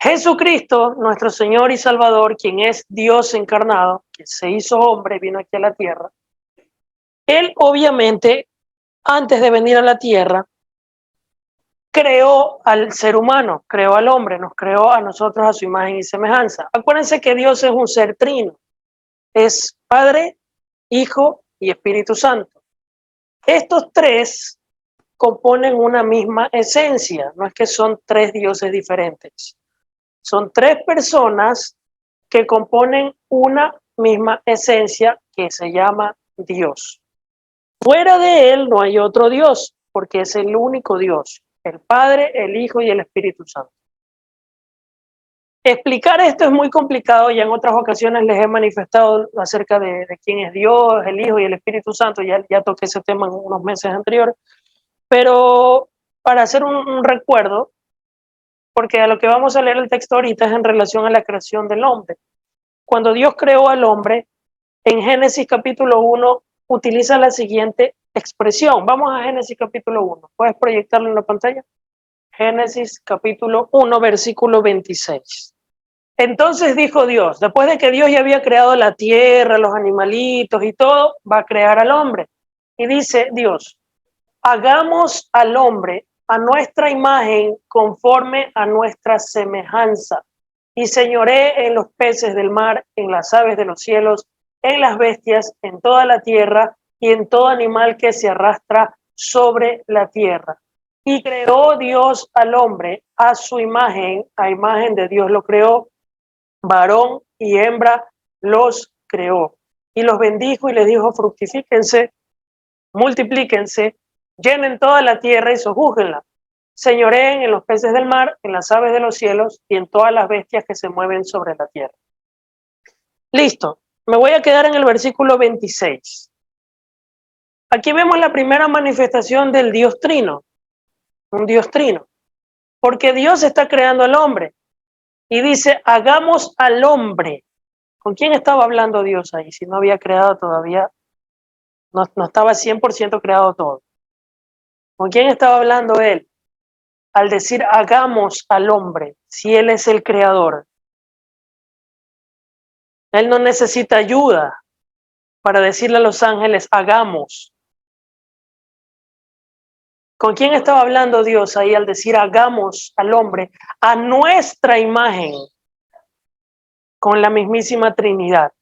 Jesucristo, nuestro Señor y Salvador, quien es Dios encarnado, que se hizo hombre, vino aquí a la tierra, Él obviamente, antes de venir a la tierra, creó al ser humano, creó al hombre, nos creó a nosotros a su imagen y semejanza. Acuérdense que Dios es un ser trino, es Padre, Hijo y Espíritu Santo. Estos tres componen una misma esencia, no es que son tres dioses diferentes. Son tres personas que componen una misma esencia que se llama Dios. Fuera de él no hay otro Dios, porque es el único Dios, el Padre, el Hijo y el Espíritu Santo. Explicar esto es muy complicado, ya en otras ocasiones les he manifestado acerca de quién es Dios, el Hijo y el Espíritu Santo, ya toqué ese tema en unos meses anteriores, pero para hacer un recuerdo, porque a lo que vamos a leer el texto ahorita es en relación a la creación del hombre. Cuando Dios creó al hombre, en Génesis capítulo 1 utiliza la siguiente expresión. Vamos a Génesis capítulo 1. ¿Puedes proyectarlo en la pantalla? Génesis capítulo 1, versículo 26. Entonces dijo Dios, después de que Dios ya había creado la tierra, los animalitos y todo, va a crear al hombre. Y dice Dios, hagamos al hombre a nuestra imagen conforme a nuestra semejanza, y señoré en los peces del mar, en las aves de los cielos, en las bestias, en toda la tierra y en todo animal que se arrastra sobre la tierra. Y creó Dios al hombre a su imagen, a imagen de Dios lo creó, varón y hembra los creó. Y los bendijo y les dijo, fructifíquense, multiplíquense, llenen toda la tierra y sojúzguenla. Señoreen en los peces del mar, en las aves de los cielos y en todas las bestias que se mueven sobre la tierra. Listo, me voy a quedar en el versículo 26. Aquí vemos la primera manifestación del Dios Trino, un Dios Trino, porque Dios está creando al hombre y dice, hagamos al hombre. ¿Con quién estaba hablando Dios ahí? Si no había creado todavía, no estaba 100% creado todo. ¿Con quién estaba hablando él? Al decir hagamos al hombre, si él es el creador. Él no necesita ayuda para decirle a los ángeles hagamos. ¿Con quién estaba hablando Dios ahí al decir hagamos al hombre a nuestra imagen? Con la mismísima Trinidad.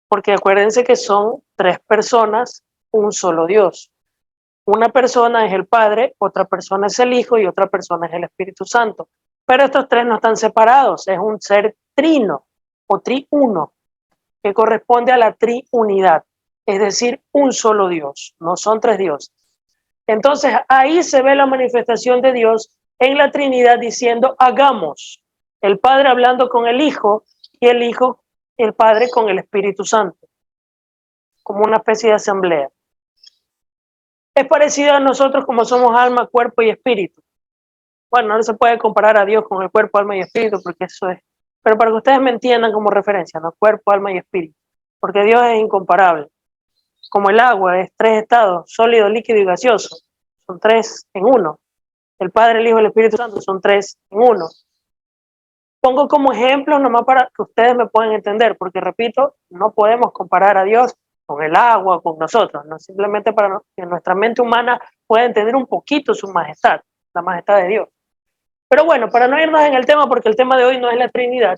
Porque acuérdense que son tres personas, un solo Dios. Una persona es el Padre, otra persona es el Hijo y otra persona es el Espíritu Santo. Pero estos tres no están separados, es un ser trino o triuno, que corresponde a la triunidad, es decir, un solo Dios, no son tres dioses. Entonces ahí se ve la manifestación de Dios en la Trinidad diciendo hagamos, el Padre hablando con el Hijo y el Hijo, el Padre con el Espíritu Santo, como una especie de asamblea. Es parecido a nosotros como somos alma, cuerpo y espíritu. Bueno, no se puede comparar a Dios con el cuerpo, alma y espíritu, porque eso es. Pero para que ustedes me entiendan como referencia, ¿no? Cuerpo, alma y espíritu. Porque Dios es incomparable. Como el agua, es tres estados, sólido, líquido y gaseoso. Son tres en uno. El Padre, el Hijo y el Espíritu Santo son tres en uno. Pongo como ejemplo nomás para que ustedes me puedan entender, porque repito, no podemos comparar a Dios con el agua, con nosotros, no simplemente para que nuestra mente humana pueda entender un poquito su majestad, la majestad de Dios. Pero bueno, para no irnos en el tema, porque el tema de hoy no es la Trinidad,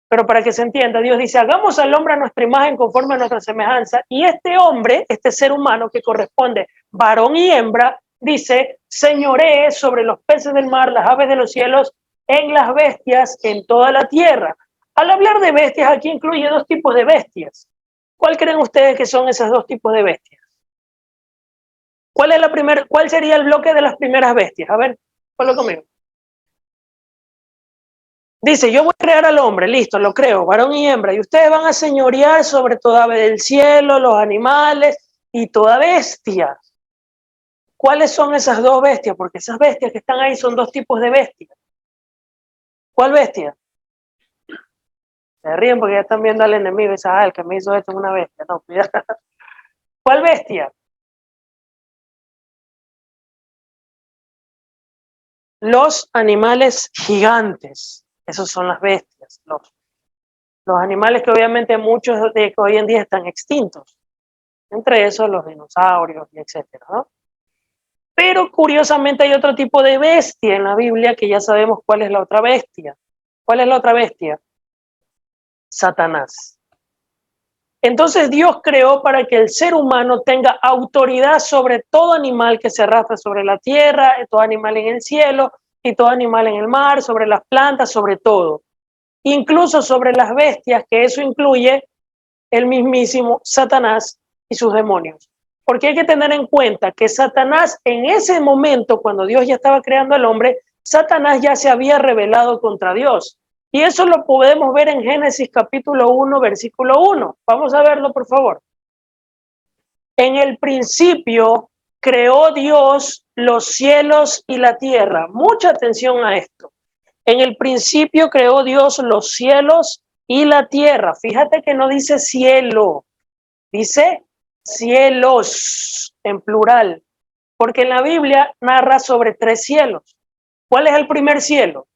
pero para que se entienda, Dios dice, hagamos al hombre a nuestra imagen conforme a nuestra semejanza, y este hombre, este ser humano que corresponde varón y hembra, dice, señoree sobre los peces del mar, las aves de los cielos, en las bestias, en toda la tierra. Al hablar de bestias, aquí incluye dos tipos de bestias. ¿Cuál creen ustedes que son esos dos tipos de bestias? ¿Cuál sería el bloque de las primeras bestias? A ver, ponlo conmigo. Dice, yo voy a crear al hombre, listo, lo creo, varón y hembra, y ustedes van a señorear sobre toda ave del cielo, los animales y toda bestia. ¿Cuáles son esas dos bestias? Porque esas bestias que están ahí son dos tipos de bestias. ¿Cuál bestia? Se ríen porque ya están viendo al enemigo y dicen, el que me hizo esto es una bestia. No, cuidado. ¿Cuál bestia? los animales gigantes, esos son las bestias, los animales que obviamente muchos de que hoy en día están extintos, entre esos los dinosaurios y etcétera, ¿no? Pero curiosamente hay otro tipo de bestia en la Biblia que ya sabemos cuál es la otra bestia. ¿Cuál es la otra bestia? Satanás. Entonces Dios creó para que el ser humano tenga autoridad sobre todo animal que se arrastra sobre la tierra, todo animal en el cielo y todo animal en el mar, sobre las plantas, sobre todo. Incluso sobre las bestias, que eso incluye el mismísimo Satanás y sus demonios. Porque hay que tener en cuenta que Satanás en ese momento, cuando Dios ya estaba creando al hombre, Satanás ya se había rebelado contra Dios. Y eso lo podemos ver en Génesis capítulo 1, versículo 1. Vamos a verlo, por favor. En el principio creó Dios los cielos y la tierra. Mucha atención a esto. En el principio creó Dios los cielos y la tierra. Fíjate que no dice cielo, dice cielos en plural, porque en la Biblia narra sobre 3 cielos. ¿Cuál es el primer cielo?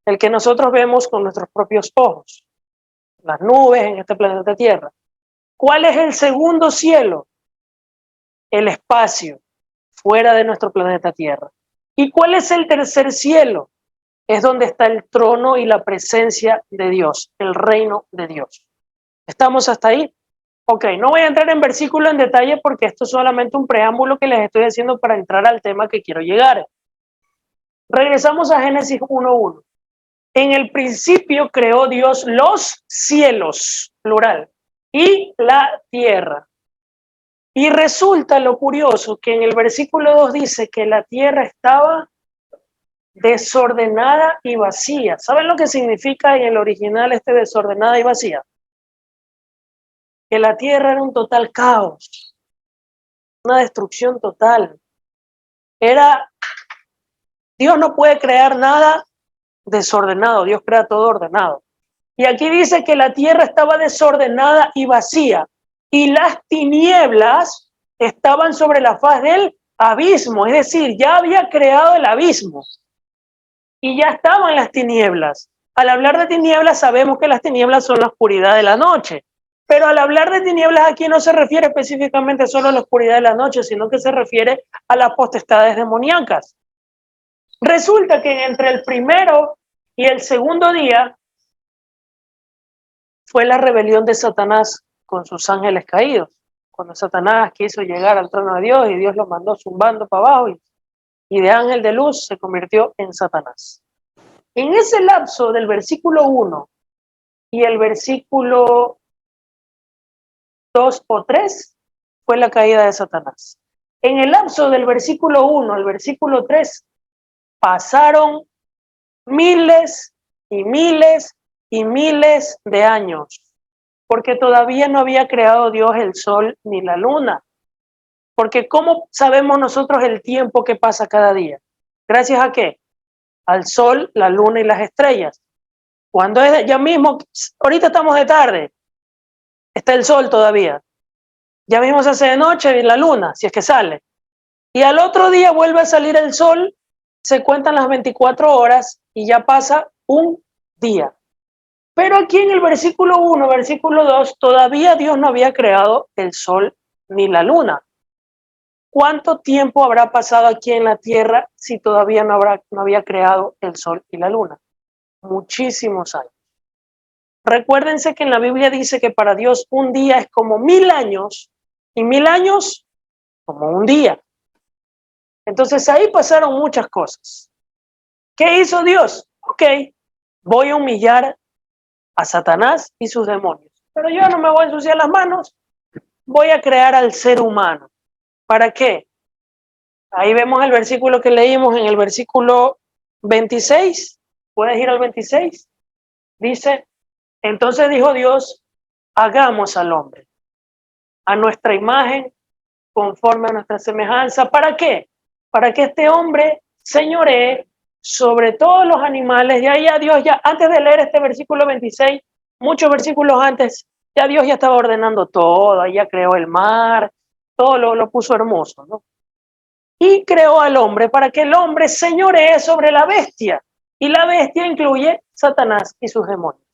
El que nosotros vemos con nuestros propios ojos, las nubes en este planeta Tierra. ¿Cuál es el segundo cielo? El espacio, fuera de nuestro planeta Tierra. ¿Y cuál es el tercer cielo? Es donde está el trono y la presencia de Dios, el reino de Dios. ¿Estamos hasta ahí? Ok, no voy a entrar en versículo en detalle porque esto es solamente un preámbulo que les estoy haciendo para entrar al tema que quiero llegar. Regresamos a Génesis 1:1. En el principio creó Dios los cielos, plural, y la tierra. Y resulta lo curioso que en el versículo 2 dice que la tierra estaba desordenada y vacía. ¿Saben lo que significa en el original desordenada y vacía? Que la tierra era un total caos, una destrucción total. Dios no puede crear nada desordenado, Dios crea todo ordenado. Y aquí dice que la tierra estaba desordenada y vacía, y las tinieblas estaban sobre la faz del abismo, es decir, ya había creado el abismo y ya estaban las tinieblas. Al hablar de tinieblas sabemos que las tinieblas son la oscuridad de la noche, pero al hablar de tinieblas aquí no se refiere específicamente solo a la oscuridad de la noche, sino que se refiere a las potestades demoníacas. Resulta que entre el primero y el segundo día fue la rebelión de Satanás con sus ángeles caídos. Cuando Satanás quiso llegar al trono de Dios y Dios lo mandó zumbando para abajo y de ángel de luz se convirtió en Satanás. En ese lapso del versículo 1 y el versículo 2 o 3 fue la caída de Satanás. En el lapso del versículo 1 al versículo 3 pasaron miles y miles y miles de años, porque todavía no había creado Dios el sol ni la luna. Porque ¿cómo sabemos nosotros el tiempo que pasa cada día? ¿Gracias a qué? Al sol, la luna y las estrellas. Cuando es ya mismo, ahorita estamos de tarde, está el sol todavía. Ya mismo se hace de noche y la luna, si es que sale. Y al otro día vuelve a salir el sol, se cuentan las 24 horas y ya pasa un día. Pero aquí en el versículo 1, versículo 2, todavía Dios no había creado el sol ni la luna. ¿Cuánto tiempo habrá pasado aquí en la tierra si todavía no había creado el sol y la luna? Muchísimos años. Recuérdense que en la Biblia dice que para Dios un día es como 1000 años y 1000 años como un día. Entonces ahí pasaron muchas cosas. ¿Qué hizo Dios? Ok, voy a humillar a Satanás y sus demonios, pero yo no me voy a ensuciar las manos, voy a crear al ser humano. ¿Para qué? Ahí vemos el versículo que leímos en el versículo 26. ¿Puedes ir al 26? Dice, entonces dijo Dios, hagamos al hombre a nuestra imagen, conforme a nuestra semejanza. ¿Para qué? Para que este hombre señoree sobre todos los animales. Y ahí ya Dios, ya antes de leer este versículo 26, muchos versículos antes, ya Dios ya estaba ordenando todo, ahí ya creó el mar, todo lo puso hermoso, ¿no? y creó al hombre para que el hombre señoree sobre la bestia. Y la bestia incluye Satanás y sus demonios.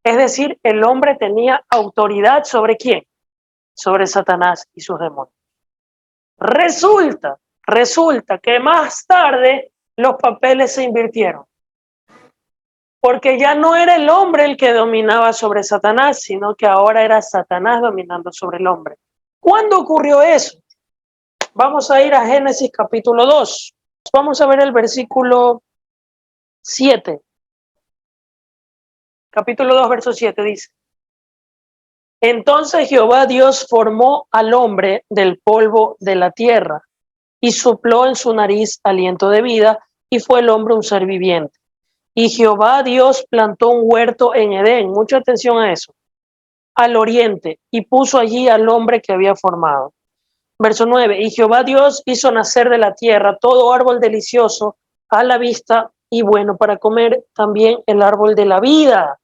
Es decir, el hombre tenía autoridad sobre ¿quién? Sobre Satanás y sus demonios. Resulta que más tarde los papeles se invirtieron. Porque ya no era el hombre el que dominaba sobre Satanás, sino que ahora era Satanás dominando sobre el hombre. ¿Cuándo ocurrió eso? Vamos a ir a Génesis capítulo 2. Vamos a ver el versículo 7. Capítulo 2, verso 7 dice: Entonces Jehová Dios formó al hombre del polvo de la tierra y sopló en su nariz aliento de vida, y fue el hombre un ser viviente. Y Jehová Dios plantó un huerto en Edén, mucha atención a eso, al oriente, y puso allí al hombre que había formado. Verso 9, y Jehová Dios hizo nacer de la tierra todo árbol delicioso a la vista y bueno para comer, también el árbol de la vida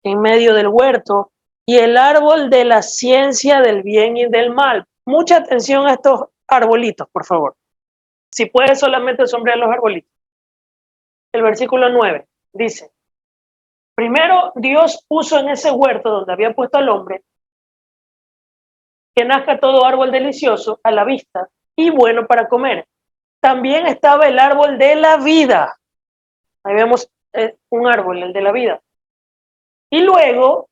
en medio del huerto y el árbol de la ciencia del bien y del mal. Mucha atención a estos arbolitos, por favor. Si puedes solamente sombrear los arbolitos. El versículo 9 dice: primero Dios puso en ese huerto donde había puesto al hombre que nazca todo árbol delicioso a la vista y bueno para comer. También estaba el árbol de la vida. Ahí vemos un árbol, el de la vida. Y luego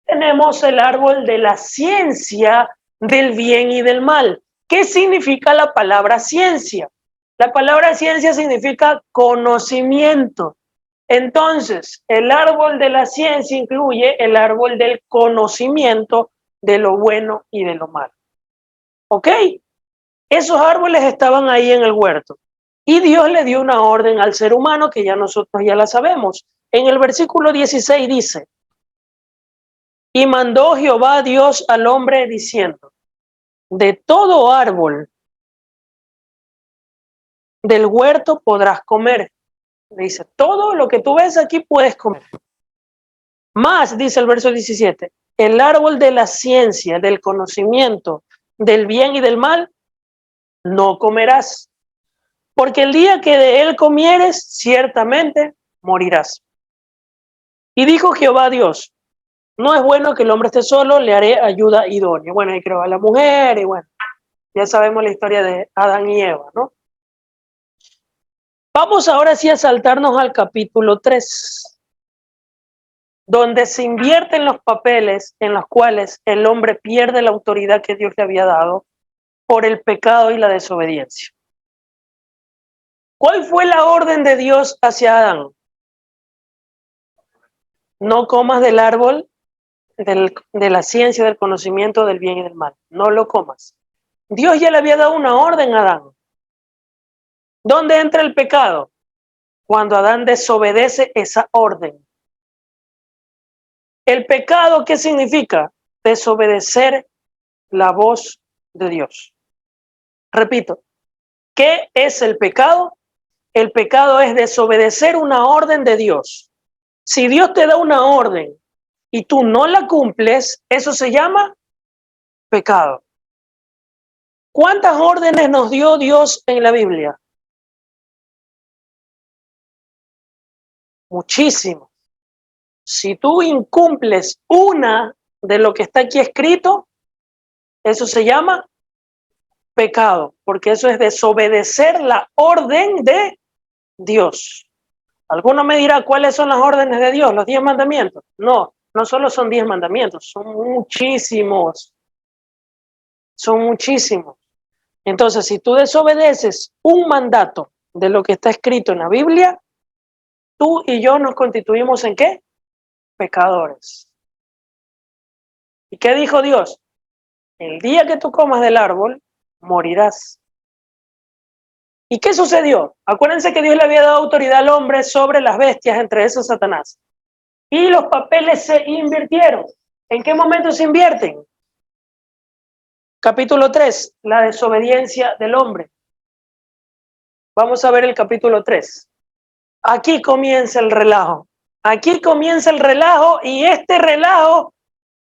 tenemos el árbol de la ciencia del bien y del mal. ¿Qué significa la palabra ciencia? La palabra ciencia significa conocimiento. Entonces, el árbol de la ciencia incluye el árbol del conocimiento de lo bueno y de lo malo. ¿Ok? Esos árboles estaban ahí en el huerto. Y Dios le dio una orden al ser humano que ya nosotros ya la sabemos. En el versículo 16 dice: y mandó Jehová Dios al hombre diciendo: de todo árbol del huerto podrás comer. Dice, todo lo que tú ves aquí puedes comer. Más, dice el verso 17, el árbol de la ciencia, del conocimiento, del bien y del mal, no comerás, porque el día que de él comieres, ciertamente morirás. Y dijo Jehová Dios: no es bueno que el hombre esté solo, le haré ayuda idónea. Bueno, y creó a la mujer, y bueno, ya sabemos la historia de Adán y Eva, ¿no? Vamos ahora sí a saltarnos al capítulo 3, donde se invierten los papeles en los cuales el hombre pierde la autoridad que Dios le había dado por el pecado y la desobediencia. ¿Cuál fue la orden de Dios hacia Adán? No comas del árbol de la ciencia, del conocimiento del bien y del mal. No lo comas. Dios ya le había dado una orden a Adán. ¿Dónde entra el pecado? Cuando Adán desobedece esa orden. ¿El pecado qué significa? Desobedecer la voz de Dios. Repito, ¿qué es el pecado? El pecado es desobedecer una orden de Dios. Si Dios te da una orden y tú no la cumples, eso se llama pecado. ¿Cuántas órdenes nos dio Dios en la Biblia? Muchísimas. Si tú incumples una de lo que está aquí escrito, eso se llama pecado, porque eso es desobedecer la orden de Dios. Alguno me dirá, ¿cuáles son las órdenes de Dios? ¿Los 10 mandamientos? No, no solo son 10 mandamientos, son muchísimos. Son muchísimos. Entonces, si tú desobedeces un mandato de lo que está escrito en la Biblia, tú y yo nos constituimos ¿en qué? Pecadores. ¿Y qué dijo Dios? El día que tú comas del árbol, morirás. ¿Y qué sucedió? Acuérdense que Dios le había dado autoridad al hombre sobre las bestias, entre esos Satanás. Y los papeles se invirtieron. ¿En qué momento se invierten? Capítulo 3, la desobediencia del hombre. Vamos a ver el capítulo 3. Aquí comienza el relajo. Aquí comienza el relajo y este relajo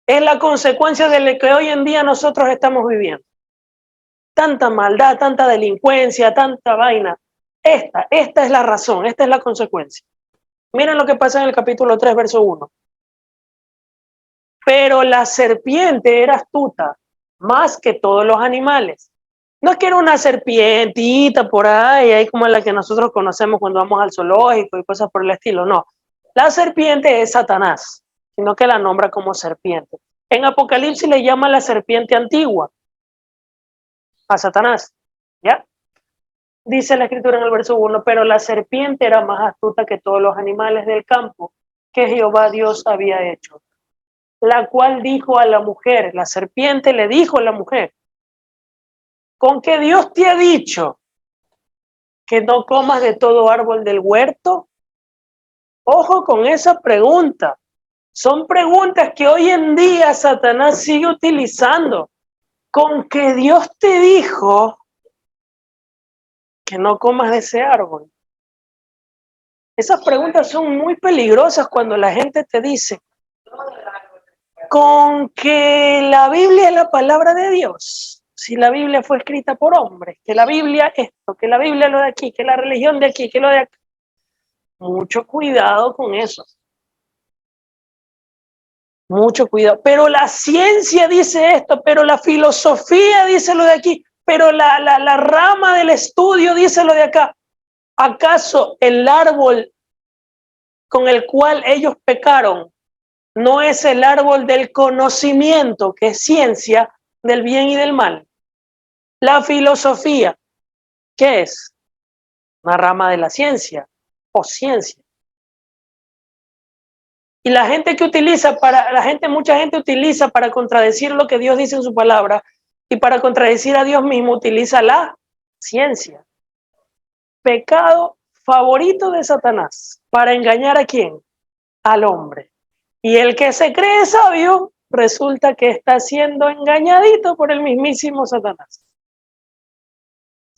es la consecuencia de lo que hoy en día nosotros estamos viviendo. tanta maldad, tanta delincuencia, tanta vaina. Esta es la razón, esta es la consecuencia. Miren lo que pasa en el capítulo 3, verso 1. Pero la serpiente era astuta más que todos los animales. No es que era una serpientita por ahí como la que nosotros conocemos cuando vamos al zoológico y cosas por el estilo, no. La serpiente es Satanás, sino que la nombra como serpiente. En Apocalipsis le llama la serpiente antigua a Satanás, ¿ya? Dice la escritura en el verso 1, pero la serpiente era más astuta que todos los animales del campo que Jehová Dios había hecho, la cual dijo a la mujer, la serpiente le dijo a la mujer, ¿con qué Dios te ha dicho que no comas de todo árbol del huerto? Ojo con esa pregunta. Son preguntas que hoy en día Satanás sigue utilizando. ¿Con qué Dios te dijo que no comas de ese árbol? Esas preguntas son muy peligrosas cuando la gente te dice, con que la Biblia es la palabra de Dios. Si la Biblia fue escrita por hombres, que la Biblia esto, que la Biblia lo de aquí, que la religión de aquí, que lo de acá. Mucho cuidado con eso. Mucho cuidado. Pero la ciencia dice esto, pero la filosofía dice lo de aquí, pero la rama del estudio dice lo de acá. ¿Acaso el árbol con el cual ellos pecaron no es el árbol del conocimiento, que es ciencia del bien y del mal? La filosofía, ¿qué es? Una rama de la ciencia o ciencia. Y la gente que utiliza mucha gente utiliza para contradecir lo que Dios dice en su palabra y para contradecir a Dios mismo utiliza la ciencia. Pecado favorito de Satanás. ¿Para engañar a quién? Al hombre. Y el que se cree sabio resulta que está siendo engañadito por el mismísimo Satanás.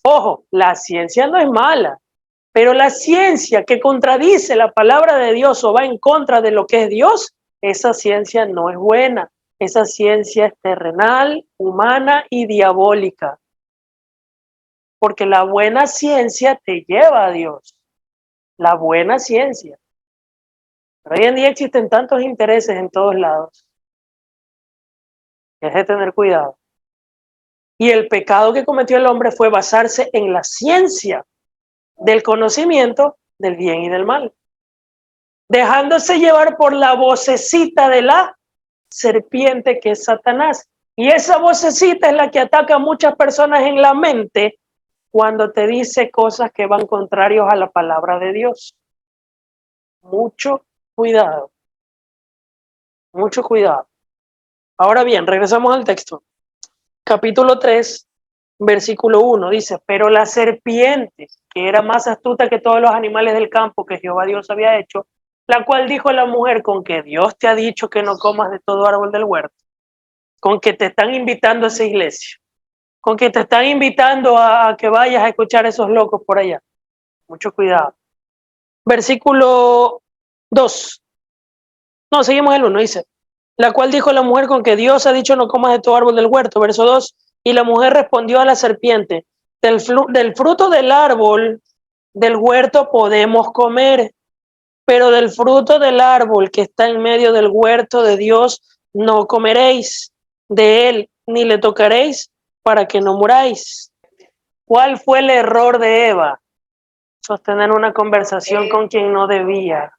Ojo, la ciencia no es mala, pero la ciencia que contradice la palabra de Dios o va en contra de lo que es Dios, esa ciencia no es buena. Esa ciencia es terrenal, humana y diabólica. Porque la buena ciencia te lleva a Dios. La buena ciencia. Pero hoy en día existen tantos intereses en todos lados. Es de tener cuidado. Y el pecado que cometió el hombre fue basarse en la ciencia del conocimiento del bien y del mal, dejándose llevar por la vocecita de la serpiente que es Satanás. Y esa vocecita es la que ataca a muchas personas en la mente cuando te dice cosas que van contrarios a la palabra de Dios. Mucho cuidado. Mucho cuidado. Ahora bien, regresamos al texto. Capítulo 3, versículo 1 dice, pero la serpiente, que era más astuta que todos los animales del campo que Jehová Dios había hecho, la cual dijo a la mujer, con que Dios te ha dicho que no comas de todo árbol del huerto, con que te están invitando a esa iglesia, con que te están invitando a que vayas a escuchar a esos locos por allá. Mucho cuidado. Versículo 2. No, seguimos el 1, dice, la cual dijo la mujer, con que Dios ha dicho no comas de todo árbol del huerto. Verso 2, y la mujer respondió a la serpiente, del fruto del árbol del huerto podemos comer, pero del fruto del árbol que está en medio del huerto de Dios no comeréis de él, ni le tocaréis para que no muráis. ¿Cuál fue el error de Eva? Sostener una conversación con quien no debía.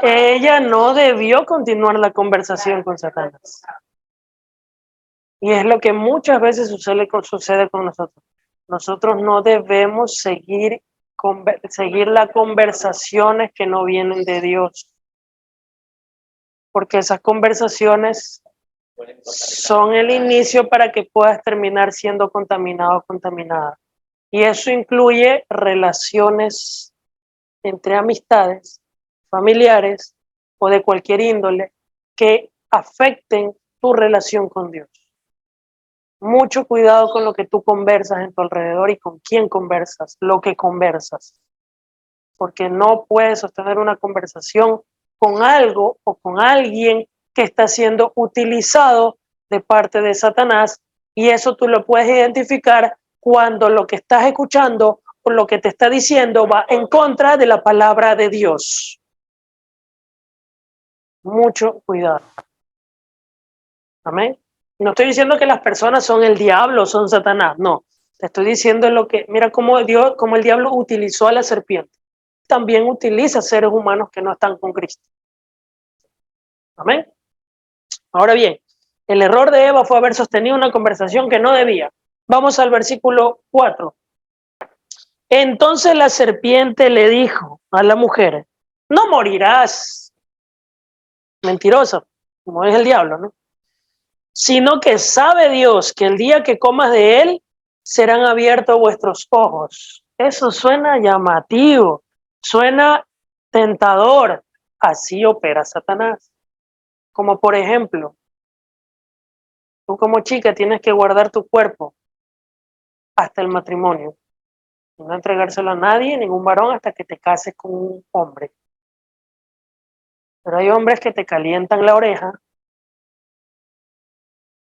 Ella no debió continuar la conversación con Satanás. Y es lo que muchas veces sucede con nosotros. Nosotros no debemos seguir las conversaciones que no vienen de Dios. Porque esas conversaciones son el inicio para que puedas terminar siendo contaminado o contaminada. Y eso incluye relaciones entre amistades, familiares o de cualquier índole que afecten tu relación con Dios. Mucho cuidado con lo que tú conversas en tu alrededor y con quién conversas, lo que conversas. Porque no puedes sostener una conversación con algo o con alguien que está siendo utilizado de parte de Satanás, y eso tú lo puedes identificar cuando lo que estás escuchando o lo que te está diciendo va en contra de la palabra de Dios. Mucho cuidado. Amén. No estoy diciendo que las personas son el diablo, son Satanás, no. Te estoy diciendo lo que, mira cómo Dios, cómo el diablo utilizó a la serpiente. También utiliza seres humanos que no están con Cristo. Amén. Ahora bien, el error de Eva fue haber sostenido una conversación que no debía. Vamos al versículo 4. Entonces la serpiente le dijo a la mujer, no morirás. Mentirosa, como es el diablo, ¿no? Sino que sabe Dios que el día que comas de él, serán abiertos vuestros ojos. Eso suena llamativo, suena tentador. Así opera Satanás. Como por ejemplo, tú como chica tienes que guardar tu cuerpo hasta el matrimonio. No entregárselo a nadie, ningún varón, hasta que te cases con un hombre. Pero hay hombres que te calientan la oreja.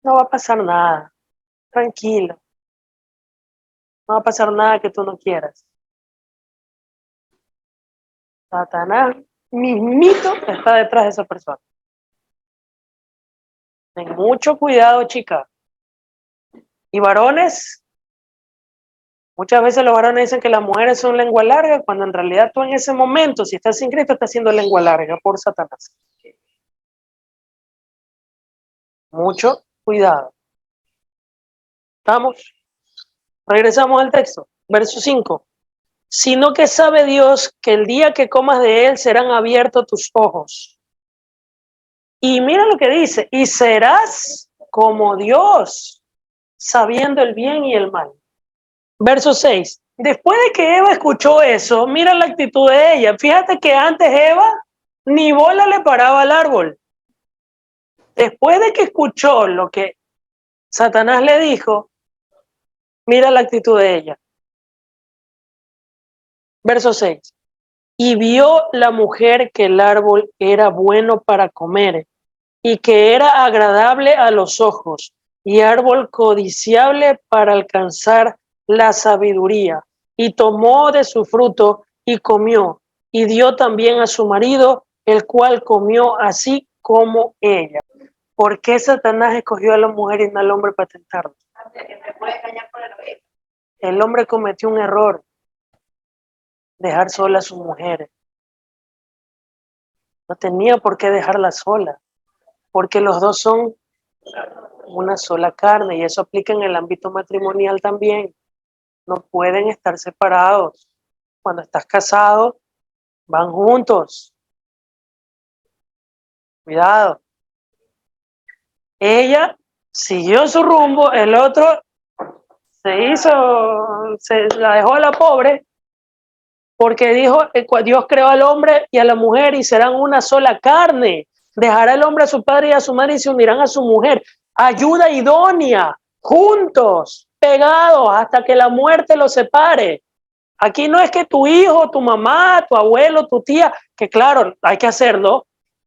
No va a pasar nada. Tranquilo. No va a pasar nada que tú no quieras. Satanás mismito está detrás de esa persona. Ten mucho cuidado, chica. Y varones, muchas veces los varones dicen que las mujeres son lengua larga, cuando en realidad tú en ese momento, si estás sin Cristo, estás haciendo lengua larga por Satanás. Mucho cuidado. ¿Estamos? Regresamos al texto, verso 5. Sino que sabe Dios que el día que comas de él serán abiertos tus ojos. Y mira lo que dice, y serás como Dios, sabiendo el bien y el mal. Verso 6. Después de que Eva escuchó eso, mira la actitud de ella. Fíjate que antes Eva ni bola le paraba al árbol. Después de que escuchó lo que Satanás le dijo, mira la actitud de ella. Verso 6. Y vio la mujer que el árbol era bueno para comer y que era agradable a los ojos y árbol codiciable para alcanzar la sabiduría. Y tomó de su fruto y comió, y dio también a su marido, el cual comió así como ella. ¿Por qué Satanás escogió a la mujer y no al hombre para tentarlo? El hombre cometió un error, dejar sola a su mujer. No tenía por qué dejarla sola, porque los dos son una sola carne, y eso aplica en el ámbito matrimonial también. No pueden estar separados. Cuando estás casado, van juntos. Cuidado. Ella siguió su rumbo, el otro se la dejó a la pobre, porque dijo, Dios creó al hombre y a la mujer y serán una sola carne. Dejará el hombre a su padre y a su madre y se unirán a su mujer. Ayuda idónea, juntos, pegados, hasta que la muerte los separe. Aquí no es que tu hijo, tu mamá, tu abuelo, tu tía, que claro, hay que hacerlo,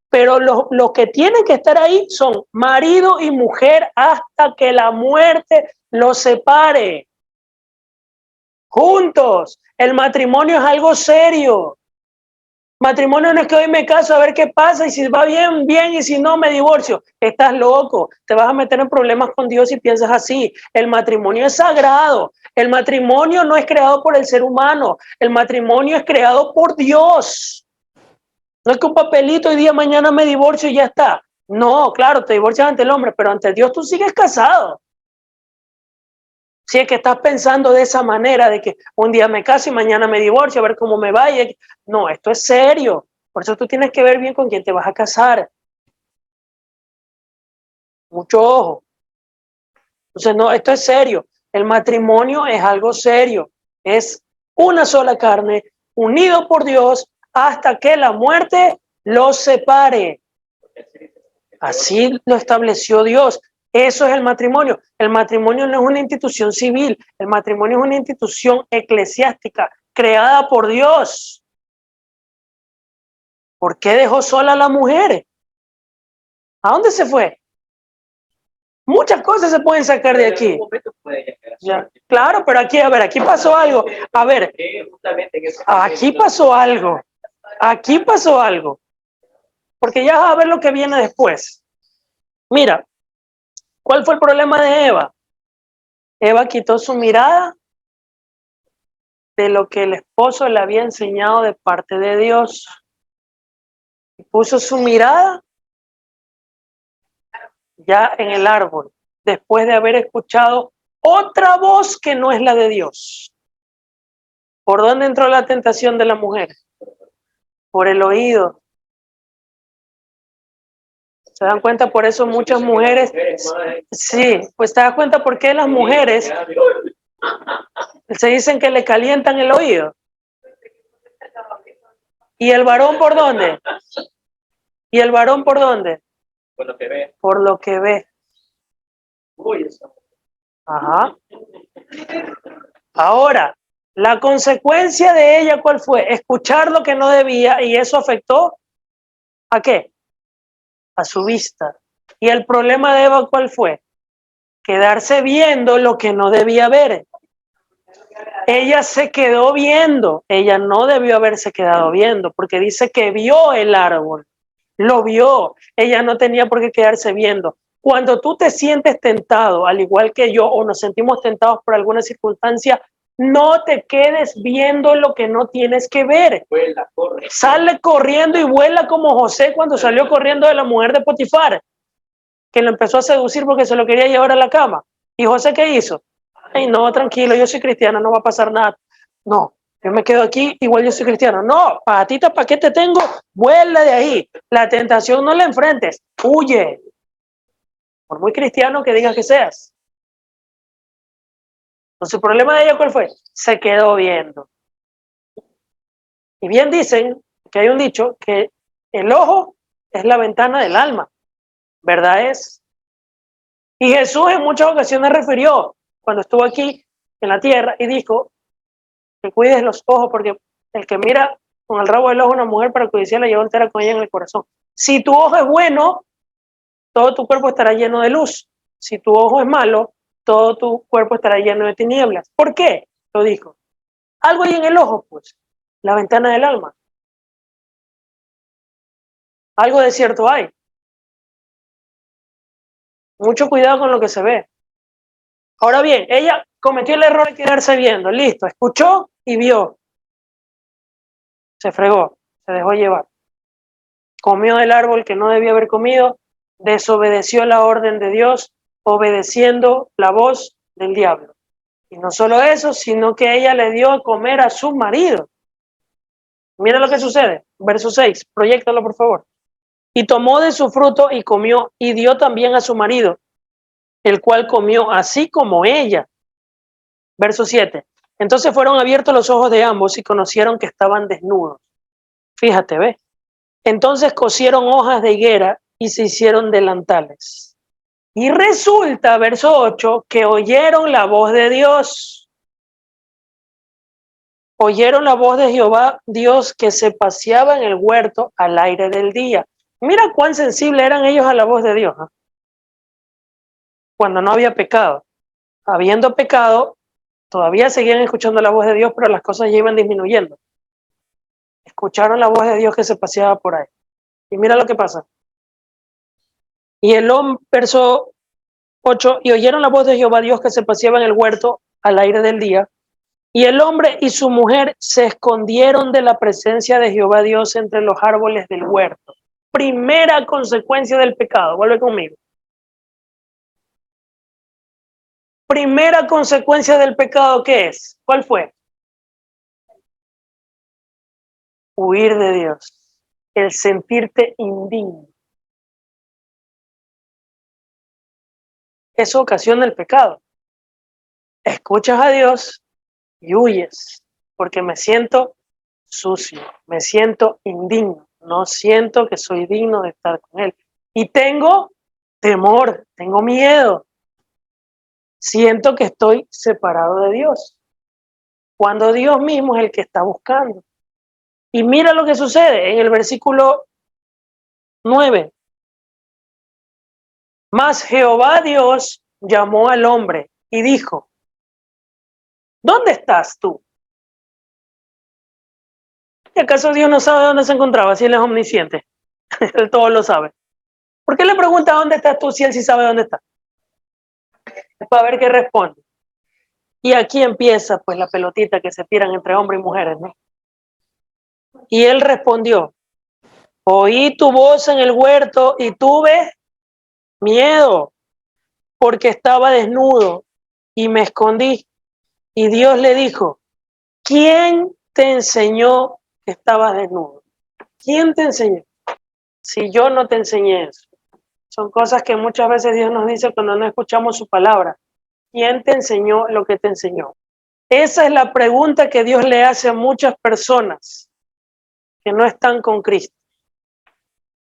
pero los que tienen que estar ahí son marido y mujer hasta que la muerte los separe. Juntos. El matrimonio es algo serio. Matrimonio no es que hoy me caso a ver qué pasa y si va bien, bien, y si no me divorcio. Estás loco, te vas a meter en problemas con Dios si piensas así. El matrimonio es sagrado. El matrimonio no es creado por el ser humano. El matrimonio es creado por Dios. No es que un papelito hoy día, mañana me divorcio y ya está. No, claro, te divorcias ante el hombre, pero ante Dios tú sigues casado. Si es que estás pensando de esa manera, de que un día me caso y mañana me divorcio, a ver cómo me va. No, esto es serio. Por eso tú tienes que ver bien con quién te vas a casar. Mucho ojo. Entonces, no, esto es serio. El matrimonio es algo serio. Es una sola carne, unido por Dios, hasta que la muerte los separe. Así lo estableció Dios. Eso es el matrimonio. El matrimonio no es una institución civil. El matrimonio es una institución eclesiástica creada por Dios. ¿Por qué dejó sola a la mujer? ¿A dónde se fue? Muchas cosas se pueden sacar de aquí. Ya, claro, pero aquí, a ver, aquí pasó algo. A ver, aquí pasó algo. Aquí pasó algo. Porque ya vas a ver lo que viene después. Mira, ¿cuál fue el problema de Eva? Eva quitó su mirada de lo que el esposo le había enseñado de parte de Dios. Y puso su mirada ya en el árbol, después de haber escuchado otra voz que no es la de Dios. ¿Por dónde entró la tentación de la mujer? Por el oído. ¿Se dan cuenta? Por eso muchas mujeres, sí, pues te das cuenta por qué las mujeres se dicen que le calientan el oído. ¿Y el varón por dónde? ¿Y el varón por dónde? Por lo que ve. Por lo que ve. Ajá. Ahora, la consecuencia de ella, ¿cuál fue? Escuchar lo que no debía, y eso afectó ¿a qué? A su vista. ¿Y el problema de Eva cuál fue? Quedarse viendo lo que no debía ver. Ella se quedó viendo, ella no debió haberse quedado viendo, porque dice que vio el árbol, lo vio, ella no tenía por qué quedarse viendo. Cuando tú te sientes tentado, al igual que yo, o nos sentimos tentados por alguna circunstancia, no te quedes viendo lo que no tienes que ver. Vuela, corre. Sale corriendo y vuela como José cuando salió corriendo de la mujer de Potifar, que lo empezó a seducir porque se lo quería llevar a la cama. ¿Y José qué hizo? Ay, no, tranquilo, yo soy cristiano, no va a pasar nada. No, yo me quedo aquí, igual yo soy cristiano. No, patita, ¿para qué te tengo? Vuela de ahí. La tentación no la enfrentes, huye. Por muy cristiano que digas que seas. Entonces, el problema de ella, ¿cuál fue? Se quedó viendo. Y bien dicen, que hay un dicho, que el ojo es la ventana del alma. ¿Verdad es? Y Jesús en muchas ocasiones refirió, cuando estuvo aquí en la tierra, y dijo que cuides los ojos, porque el que mira con el rabo del ojo a una mujer para codiciarla lleva entera con ella en el corazón. Si tu ojo es bueno, todo tu cuerpo estará lleno de luz. Si tu ojo es malo, todo tu cuerpo estará lleno de tinieblas. ¿Por qué? Lo dijo. Algo hay en el ojo, pues, la ventana del alma. Algo de cierto hay. Mucho cuidado con lo que se ve. Ahora bien, ella cometió el error de quedarse viendo. Listo, escuchó y vio. Se fregó, se dejó llevar. Comió del árbol que no debía haber comido, desobedeció la orden de Dios, obedeciendo la voz del diablo. Y no solo eso, sino que ella le dio a comer a su marido. Mira lo que sucede. Verso 6, proyéctalo por favor. Y tomó de su fruto y comió, y dio también a su marido, el cual comió así como ella. Verso 7. Entonces fueron abiertos los ojos de ambos y conocieron que estaban desnudos. Fíjate, ¿ves? Entonces cosieron hojas de higuera y se hicieron delantales. Y resulta, verso 8, que oyeron la voz de Dios. Oyeron la voz de Jehová, Dios, que se paseaba en el huerto al aire del día. Mira cuán sensibles eran ellos a la voz de Dios, ¿eh? Cuando no había pecado. Habiendo pecado, todavía seguían escuchando la voz de Dios, pero las cosas ya iban disminuyendo. Escucharon la voz de Dios que se paseaba por ahí. Y mira lo que pasa. Y el hombre, verso 8, y oyeron la voz de Jehová Dios que se paseaba en el huerto al aire del día, y el hombre y su mujer se escondieron de la presencia de Jehová Dios entre los árboles del huerto. Primera consecuencia del pecado, vuelve conmigo. Primera consecuencia del pecado, ¿qué es? ¿Cuál fue? Huir de Dios, el sentirte indigno. Eso ocasiona el pecado. Escuchas a Dios y huyes, porque me siento sucio, me siento indigno, no siento que soy digno de estar con Él. Y tengo temor, tengo miedo, siento que estoy separado de Dios, cuando Dios mismo es el que está buscando. Y mira lo que sucede en el versículo 9. Mas Jehová Dios llamó al hombre y dijo, ¿dónde estás tú? ¿Y acaso Dios no sabe dónde se encontraba si Él es omnisciente? Él todo lo sabe. ¿Por qué le pregunta dónde estás tú si Él sí sabe dónde está? Es para ver qué responde. Y aquí empieza pues la pelotita que se tiran entre hombres y mujeres, ¿no? Y él respondió, oí tu voz en el huerto y tuve miedo porque estaba desnudo y me escondí. Y Dios le dijo, ¿quién te enseñó que estabas desnudo? ¿Quién te enseñó? Si yo no te enseñé eso. Son cosas que muchas veces Dios nos dice cuando no escuchamos su palabra. ¿Quién te enseñó lo que te enseñó? Esa es la pregunta que Dios le hace a muchas personas que no están con Cristo.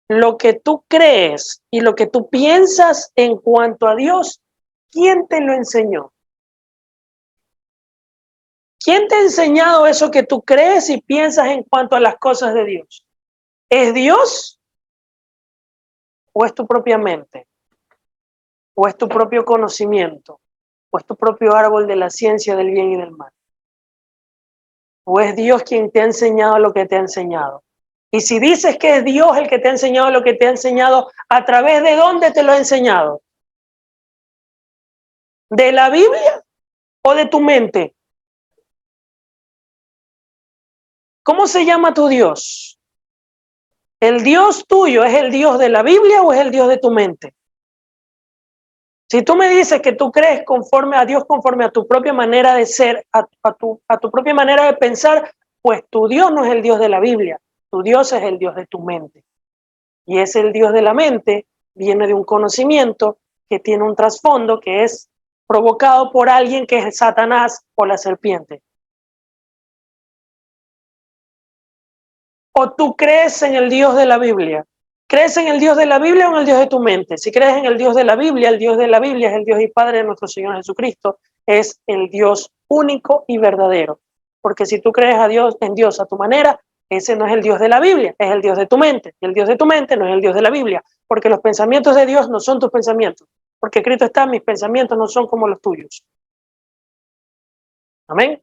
Lo que tú crees y lo que tú piensas en cuanto a Dios, ¿quién te lo enseñó? ¿Quién te ha enseñado eso que tú crees y piensas en cuanto a las cosas de Dios? ¿Es Dios o es tu propia mente? ¿O es tu propio conocimiento? ¿O es tu propio árbol de la ciencia del bien y del mal? ¿O es Dios quien te ha enseñado lo que te ha enseñado? Y si dices que es Dios el que te ha enseñado lo que te ha enseñado, ¿a través de dónde te lo ha enseñado? ¿De la Biblia o de tu mente? ¿Cómo se llama tu Dios? ¿El Dios tuyo es el Dios de la Biblia o es el Dios de tu mente? Si tú me dices que tú crees conforme a Dios, conforme a tu propia manera de ser, a tu propia manera de pensar, pues tu Dios no es el Dios de la Biblia, tu Dios es el Dios de tu mente. Y es el Dios de la mente, viene de un conocimiento que tiene un trasfondo que es provocado por alguien que es Satanás o la serpiente. ¿O tú crees en el Dios de la Biblia? ¿Crees en el Dios de la Biblia o en el Dios de tu mente? Si crees en el Dios de la Biblia, el Dios de la Biblia es el Dios y Padre de nuestro Señor Jesucristo, es el Dios único y verdadero. Porque si tú crees a Dios, en Dios a tu manera, ese no es el Dios de la Biblia, es el Dios de tu mente. Y el Dios de tu mente no es el Dios de la Biblia, porque los pensamientos de Dios no son tus pensamientos. Porque Cristo está, mis pensamientos no son como los tuyos. Amén.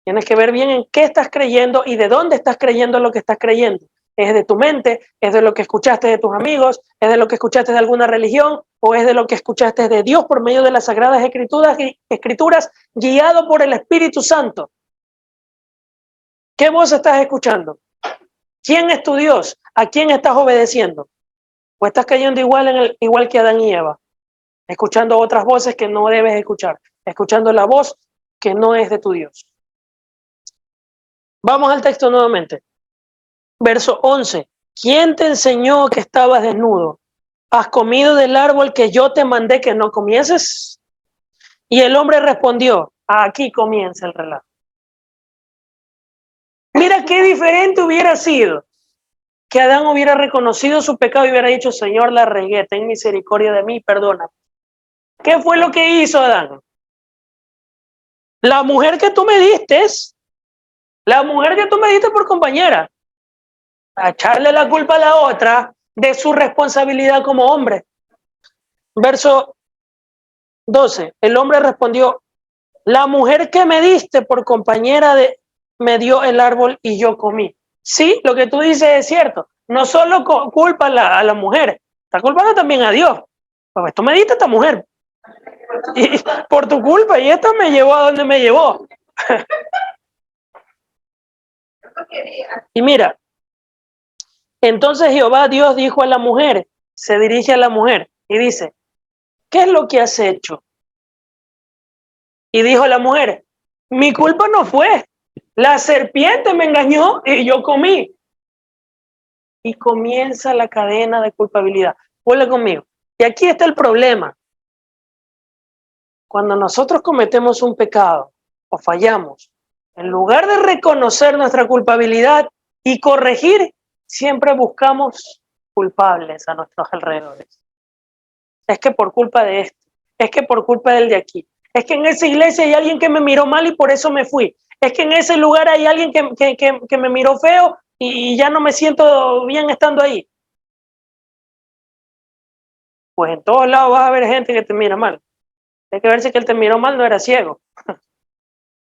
Tienes que ver bien en qué estás creyendo y de dónde estás creyendo lo que estás creyendo. ¿Es de tu mente? ¿Es de lo que escuchaste de tus amigos? ¿Es de lo que escuchaste de alguna religión? ¿O es de lo que escuchaste de Dios por medio de las Sagradas Escrituras guiado por el Espíritu Santo? ¿Qué voz estás escuchando? ¿Quién es tu Dios? ¿A quién estás obedeciendo? ¿O estás cayendo igual que Adán y Eva? Escuchando otras voces que no debes escuchar. Escuchando la voz que no es de tu Dios. Vamos al texto nuevamente. Verso 11. ¿Quién te enseñó que estabas desnudo? ¿Has comido del árbol que yo te mandé que no comieses? Y el hombre respondió, aquí comienza el relato. Mira qué diferente hubiera sido que Adán hubiera reconocido su pecado y hubiera dicho, Señor, la regué, ten misericordia de mí, perdona. ¿Qué fue lo que hizo Adán? La mujer que tú me diste, por compañera, a echarle la culpa a la otra de su responsabilidad como hombre. Verso 12. El hombre respondió, la mujer que me diste por compañera me dio el árbol y yo comí. Sí, lo que tú dices es cierto. No solo culpa a la mujer, está culpando también a Dios. Pues tú me diste a esta mujer. Y por tu culpa, y esta me llevó a donde me llevó. Y mira, entonces Jehová Dios dijo a la mujer, se dirige a la mujer y dice, ¿qué es lo que has hecho? Y dijo la mujer, mi culpa no fue, la serpiente me engañó y yo comí. Y comienza la cadena de culpabilidad. Ponle conmigo. Y aquí está el problema. Cuando nosotros cometemos un pecado o fallamos, en lugar de reconocer nuestra culpabilidad y corregir, siempre buscamos culpables a nuestros alrededores. Es que por culpa de esto, es que por culpa del de aquí, es que en esa iglesia hay alguien que me miró mal y por eso me fui, es que en ese lugar hay alguien que me miró feo y ya no me siento bien estando ahí. Pues en todos lados vas a ver gente que te mira mal. Hay que ver si que él te miró mal, no era ciego.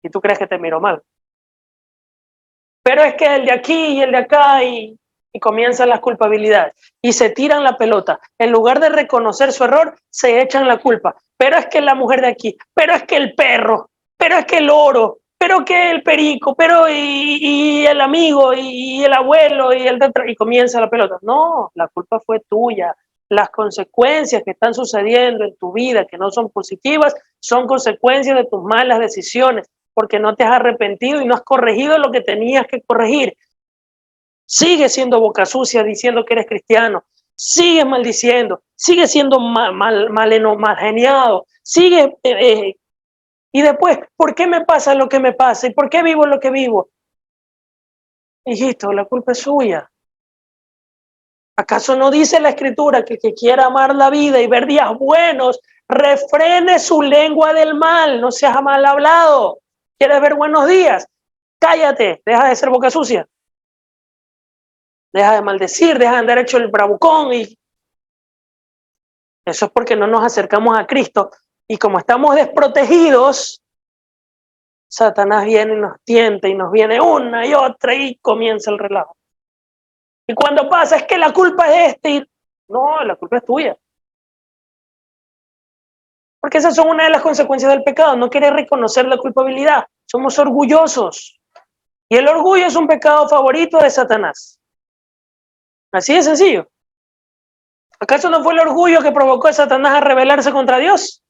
Y tú crees que te miró mal. Pero es que el de aquí y el de acá y comienzan las culpabilidades y se tiran la pelota. En lugar de reconocer su error, se echan la culpa. Pero es que la mujer de aquí, pero es que el perro, pero es que el oro, pero que el perico, pero y el amigo y el abuelo y comienza la pelota. No, la culpa fue tuya. Las consecuencias que están sucediendo en tu vida que no son positivas son consecuencias de tus malas decisiones, porque no te has arrepentido y no has corregido lo que tenías que corregir. Sigues siendo boca sucia diciendo que eres cristiano, sigues maldiciendo, sigues siendo mal geniado, sigues... y después, ¿por qué me pasa lo que me pasa? ¿Y por qué vivo lo que vivo? Hijito, la culpa es suya. ¿Acaso no dice la Escritura que el que quiera amar la vida y ver días buenos, refrene su lengua del mal, no seas mal hablado? ¿Quieres ver buenos días? Cállate, deja de ser boca sucia. Deja de maldecir, deja de andar hecho el bravucón. Y eso es porque no nos acercamos a Cristo. Y como estamos desprotegidos, Satanás viene y nos tienta y nos viene una y otra y comienza el relajo. Y cuando pasa es que la culpa es no, la culpa es tuya. Porque esas son una de las consecuencias del pecado. No querer reconocer la culpabilidad. Somos orgullosos. Y el orgullo es un pecado favorito de Satanás. Así de sencillo. ¿Acaso no fue el orgullo que provocó a Satanás a rebelarse contra Dios?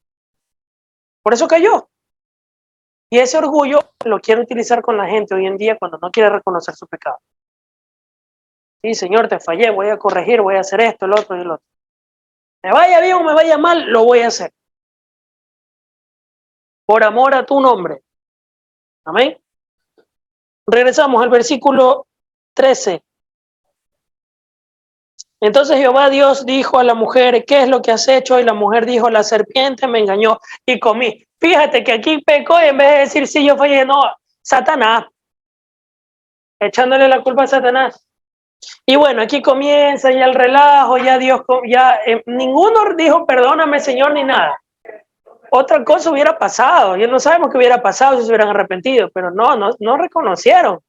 Por eso cayó. Y ese orgullo lo quiere utilizar con la gente hoy en día cuando no quiere reconocer su pecado. Sí, Señor, te fallé, voy a corregir, voy a hacer esto, el otro y el otro. Me vaya bien o me vaya mal, lo voy a hacer. Por amor a tu nombre. Amén. Regresamos al versículo 13. Entonces Jehová Dios dijo a la mujer, ¿qué es lo que has hecho? Y la mujer dijo, la serpiente me engañó y comí. Fíjate que aquí pecó y en vez de decir, sí, yo fallé, no, Satanás, echándole la culpa a Satanás. Y bueno, aquí comienza ya el relajo, ya Dios, ya ninguno dijo, perdóname Señor, ni nada. Otra cosa hubiera pasado, ya no sabemos qué hubiera pasado si se hubieran arrepentido, pero no reconocieron,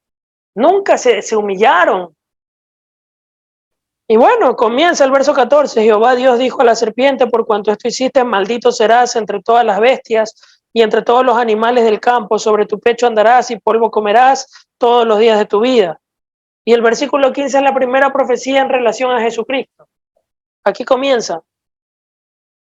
nunca se humillaron. Y bueno, comienza el verso 14. Jehová Dios dijo a la serpiente, por cuanto esto hiciste, maldito serás entre todas las bestias y entre todos los animales del campo. Sobre tu pecho andarás y polvo comerás todos los días de tu vida. Y el versículo 15 es la primera profecía en relación a Jesucristo. Aquí comienza.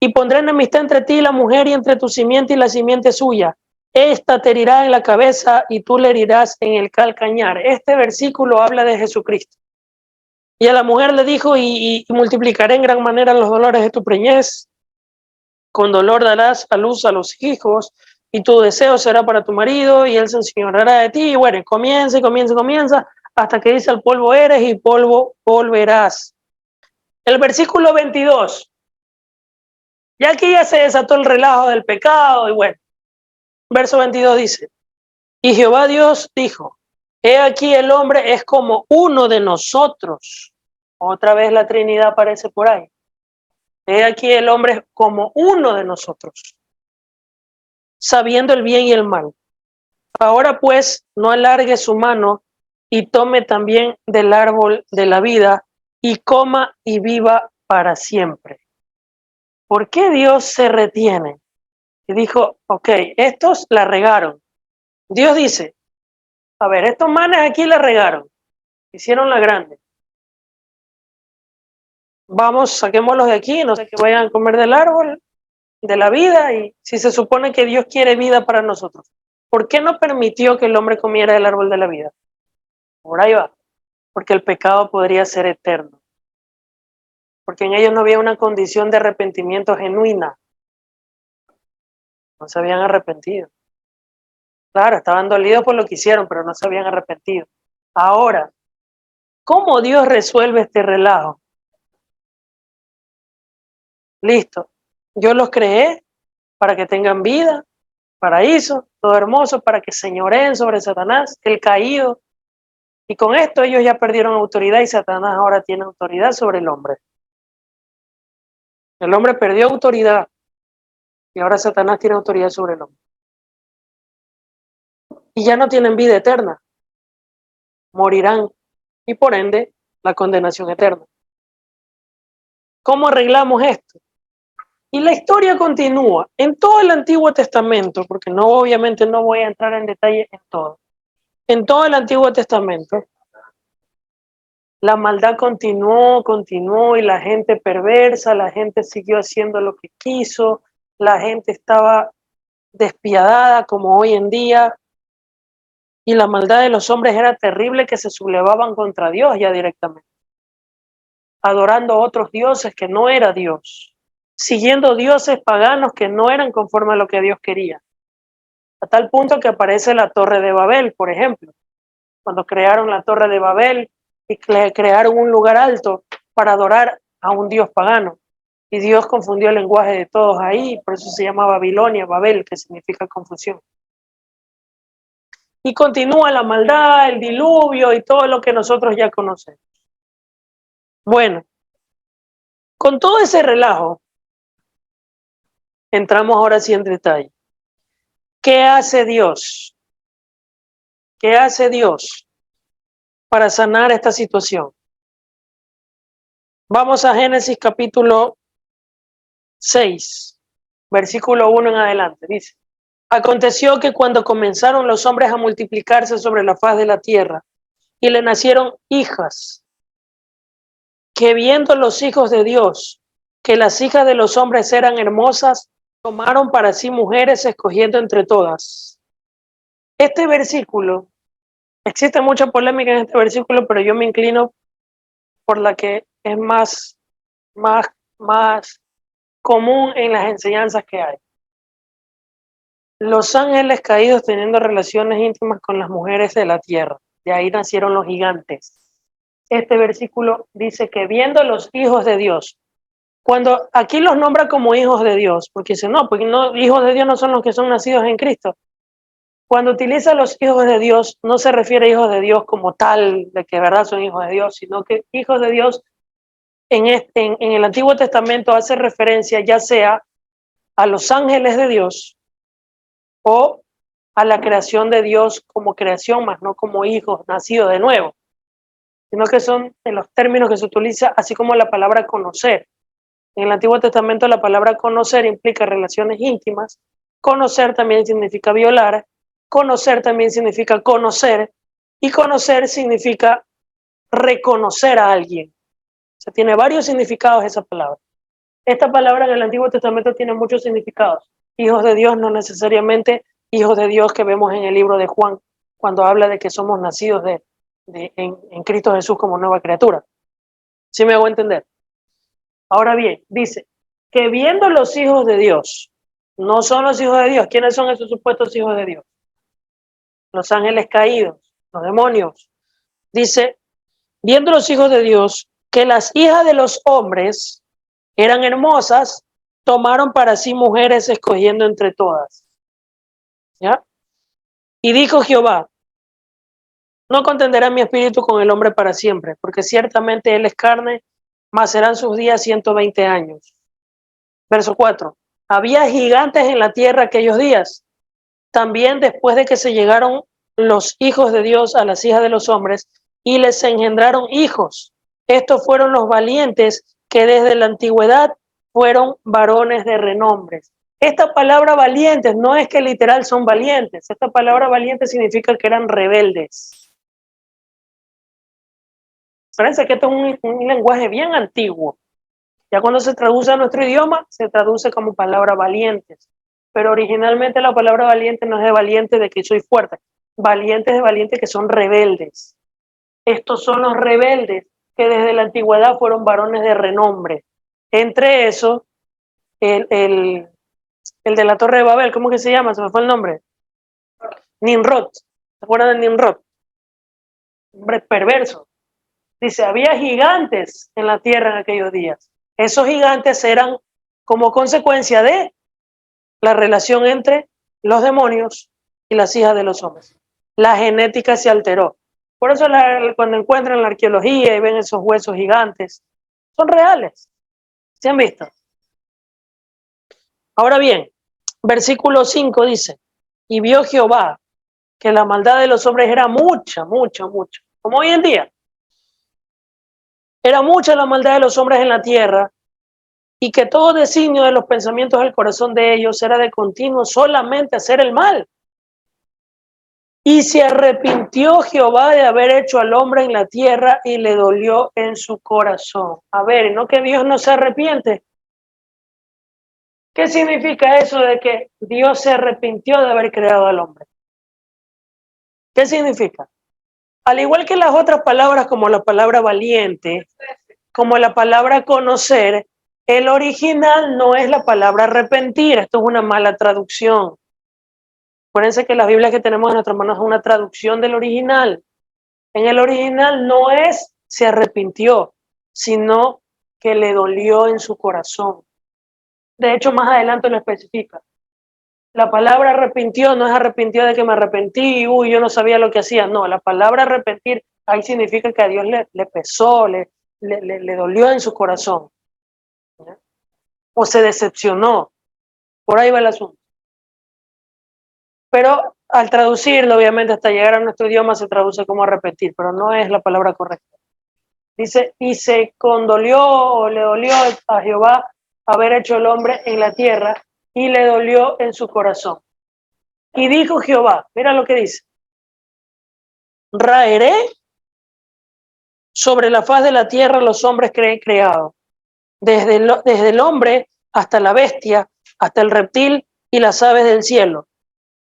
Y pondré enemistad entre ti y la mujer y entre tu simiente y la simiente suya. Esta te herirá en la cabeza y tú le herirás en el calcañar. Este versículo habla de Jesucristo. Y a la mujer le dijo, y multiplicaré en gran manera los dolores de tu preñez. Con dolor darás a luz a los hijos, y tu deseo será para tu marido, y él se enseñoreará de ti. Y bueno, comienza, hasta que dice, el polvo eres y polvo volverás. El versículo 22. Ya aquí ya se desató el relajo del pecado, y bueno, verso 22 dice, y Jehová Dios dijo, he aquí el hombre es como uno de nosotros. Otra vez la Trinidad aparece por ahí. He aquí el hombre es como uno de nosotros, sabiendo el bien y el mal. Ahora pues, no alargue su mano y tome también del árbol de la vida y coma y viva para siempre. ¿Por qué Dios se retiene? Y dijo, ok, estos la regaron. Dios dice, a ver, estos manes aquí la regaron, hicieron la grande. Vamos, saquémoslos de aquí, no sé que vayan a comer del árbol de la vida, y si se supone que Dios quiere vida para nosotros, ¿por qué no permitió que el hombre comiera del árbol de la vida? Por ahí va, porque el pecado podría ser eterno, porque en ellos no había una condición de arrepentimiento genuina, no se habían arrepentido. Claro, estaban dolidos por lo que hicieron, pero no se habían arrepentido. Ahora, ¿cómo Dios resuelve este relajo? Listo, yo los creé para que tengan vida, paraíso, todo hermoso, para que señoreen sobre Satanás, el caído. Y con esto ellos ya perdieron autoridad y Satanás ahora tiene autoridad sobre el hombre. El hombre perdió autoridad y ahora Satanás tiene autoridad sobre el hombre. Y ya no tienen vida eterna, morirán y por ende la condenación eterna. ¿Cómo arreglamos esto? Y la historia continúa en todo el Antiguo Testamento, porque no, obviamente no voy a entrar en detalle en todo. En todo el Antiguo Testamento, la maldad continuó y la gente perversa, la gente siguió haciendo lo que quiso, la gente estaba despiadada como hoy en día, y la maldad de los hombres era terrible, que se sublevaban contra Dios ya directamente, adorando a otros dioses que no era Dios, siguiendo dioses paganos que no eran conforme a lo que Dios quería, a tal punto que aparece la Torre de Babel, por ejemplo, cuando crearon la Torre de Babel y crearon un lugar alto para adorar a un dios pagano. Y Dios confundió el lenguaje de todos ahí, por eso se llama Babilonia, Babel, que significa confusión. Y continúa la maldad, el diluvio y todo lo que nosotros ya conocemos. Bueno, con todo ese relajo, entramos ahora sí en detalle. ¿Qué hace Dios? ¿Qué hace Dios para sanar esta situación? Vamos a Génesis capítulo 6, versículo 1 en adelante. Dice: aconteció que cuando comenzaron los hombres a multiplicarse sobre la faz de la tierra y le nacieron hijas, que viendo los hijos de Dios que las hijas de los hombres eran hermosas, tomaron para sí mujeres escogiendo entre todas. Este versículo, existe mucha polémica en este versículo, pero yo me inclino por la que es más común en las enseñanzas que hay. Los ángeles caídos teniendo relaciones íntimas con las mujeres de la tierra. De ahí nacieron los gigantes. Este versículo dice que viendo los hijos de Dios, cuando aquí los nombra como hijos de Dios, porque dice, no, porque no, hijos de Dios no son los que son nacidos en Cristo. Cuando utiliza los hijos de Dios, no se refiere a hijos de Dios como tal, de que verdad son hijos de Dios, sino que hijos de Dios en el Antiguo Testamento hace referencia ya sea a los ángeles de Dios o a la creación de Dios como creación, más no como hijos nacidos de nuevo, sino que son de los términos que se utiliza, así como la palabra conocer. En el Antiguo Testamento la palabra conocer implica relaciones íntimas, conocer también significa violar, conocer también significa conocer, y conocer significa reconocer a alguien. O sea, tiene varios significados esa palabra. Esta palabra en el Antiguo Testamento tiene muchos significados. Hijos de Dios no necesariamente hijos de Dios que vemos en el libro de Juan, cuando habla de que somos nacidos en Cristo Jesús como nueva criatura. ¿Sí me hago entender? Ahora bien, dice que viendo los hijos de Dios, no son los hijos de Dios. ¿Quiénes son esos supuestos hijos de Dios? Los ángeles caídos, los demonios. Dice, viendo los hijos de Dios, que las hijas de los hombres eran hermosas, tomaron para sí mujeres escogiendo entre todas. ¿Ya? Y dijo Jehová, no contenderá mi espíritu con el hombre para siempre, porque ciertamente él es carne, mas serán sus días 120 años. Verso 4. Había gigantes en la tierra aquellos días. También después de que se llegaron los hijos de Dios a las hijas de los hombres y les engendraron hijos. Estos fueron los valientes que desde la antigüedad fueron varones de renombre. Esta palabra valientes no es que literal son valientes. Esta palabra valiente significa que eran rebeldes. Parece que esto es un lenguaje bien antiguo. Ya cuando se traduce a nuestro idioma, se traduce como palabra valientes. Pero originalmente la palabra valiente no es de valiente de que soy fuerte. Valientes de valiente que son rebeldes. Estos son los rebeldes que desde la antigüedad fueron varones de renombre. Entre eso, el de la Torre de Babel, ¿cómo que se llama? Se me fue el nombre. Nimrod. ¿Se acuerdan de Nimrod? Hombre perverso. Dice, había gigantes en la tierra en aquellos días. Esos gigantes eran como consecuencia de la relación entre los demonios y las hijas de los hombres. La genética se alteró. Por eso cuando encuentran la arqueología y ven esos huesos gigantes, son reales. ¿Se han visto? Ahora bien, versículo 5 dice, y vio Jehová que la maldad de los hombres era mucha, mucha, mucha, como hoy en día. Era mucha la maldad de los hombres en la tierra, y que todo designio de los pensamientos del corazón de ellos era de continuo solamente hacer el mal. Y se arrepintió Jehová de haber hecho al hombre en la tierra y le dolió en su corazón. A ver, ¿no que Dios no se arrepiente? ¿Qué significa eso de que Dios se arrepintió de haber creado al hombre? ¿Qué significa? Al igual que las otras palabras como la palabra valiente, como la palabra conocer, el original no es la palabra arrepentir. Esto es una mala traducción. Acuérdense que las Biblias que tenemos en nuestras manos es una traducción del original. En el original no es se arrepintió, sino que le dolió en su corazón. De hecho, más adelante lo especifica. La palabra arrepintió no es arrepintió de que me arrepentí, yo no sabía lo que hacía. No, la palabra arrepentir ahí significa que a Dios le pesó, le dolió en su corazón. ¿Ya? O se decepcionó. Por ahí va el asunto. Pero al traducirlo, obviamente, hasta llegar a nuestro idioma se traduce como arrepentir, pero no es la palabra correcta. Dice, y se condolió o le dolió a Jehová haber hecho el hombre en la tierra y le dolió en su corazón. Y dijo Jehová, mira lo que dice, raeré sobre la faz de la tierra los hombres creados, desde el hombre hasta la bestia, hasta el reptil y las aves del cielo,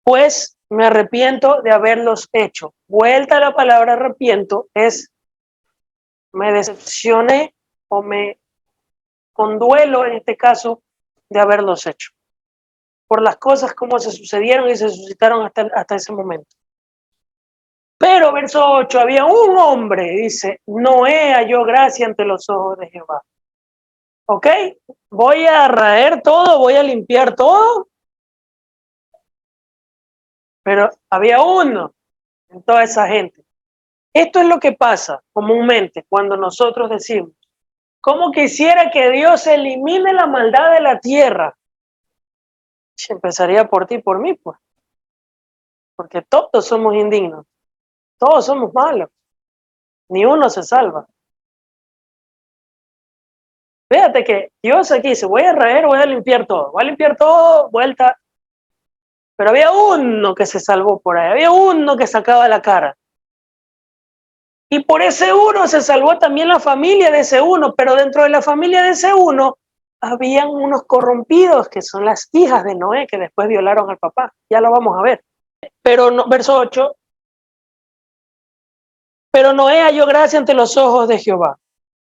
pues me arrepiento de haberlos hecho. Vuelta a la palabra arrepiento es me decepcioné o me conduelo en este caso de haberlos hecho por las cosas como se sucedieron y se suscitaron hasta ese momento. Pero verso 8, había un hombre, dice, Noé halló gracia ante los ojos de Jehová. ¿Ok? Voy a raer todo, voy a limpiar todo, pero había uno en toda esa gente. Esto es lo que pasa comúnmente cuando nosotros decimos, ¿cómo quisiera que Dios elimine la maldad de la tierra? Empezaría por ti y por mí, pues, porque todos somos indignos, todos somos malos, ni uno se salva. Fíjate que Dios aquí dice, voy a raer, voy a limpiar todo, vuelta. Pero había uno que se salvó por ahí, había uno que sacaba la cara. Y por ese uno se salvó también la familia de ese uno, pero dentro de la familia de ese uno habían unos corrompidos que son las hijas de Noé que después violaron al papá. Ya lo vamos a ver. Pero no, verso 8, pero Noé halló gracia ante los ojos de Jehová.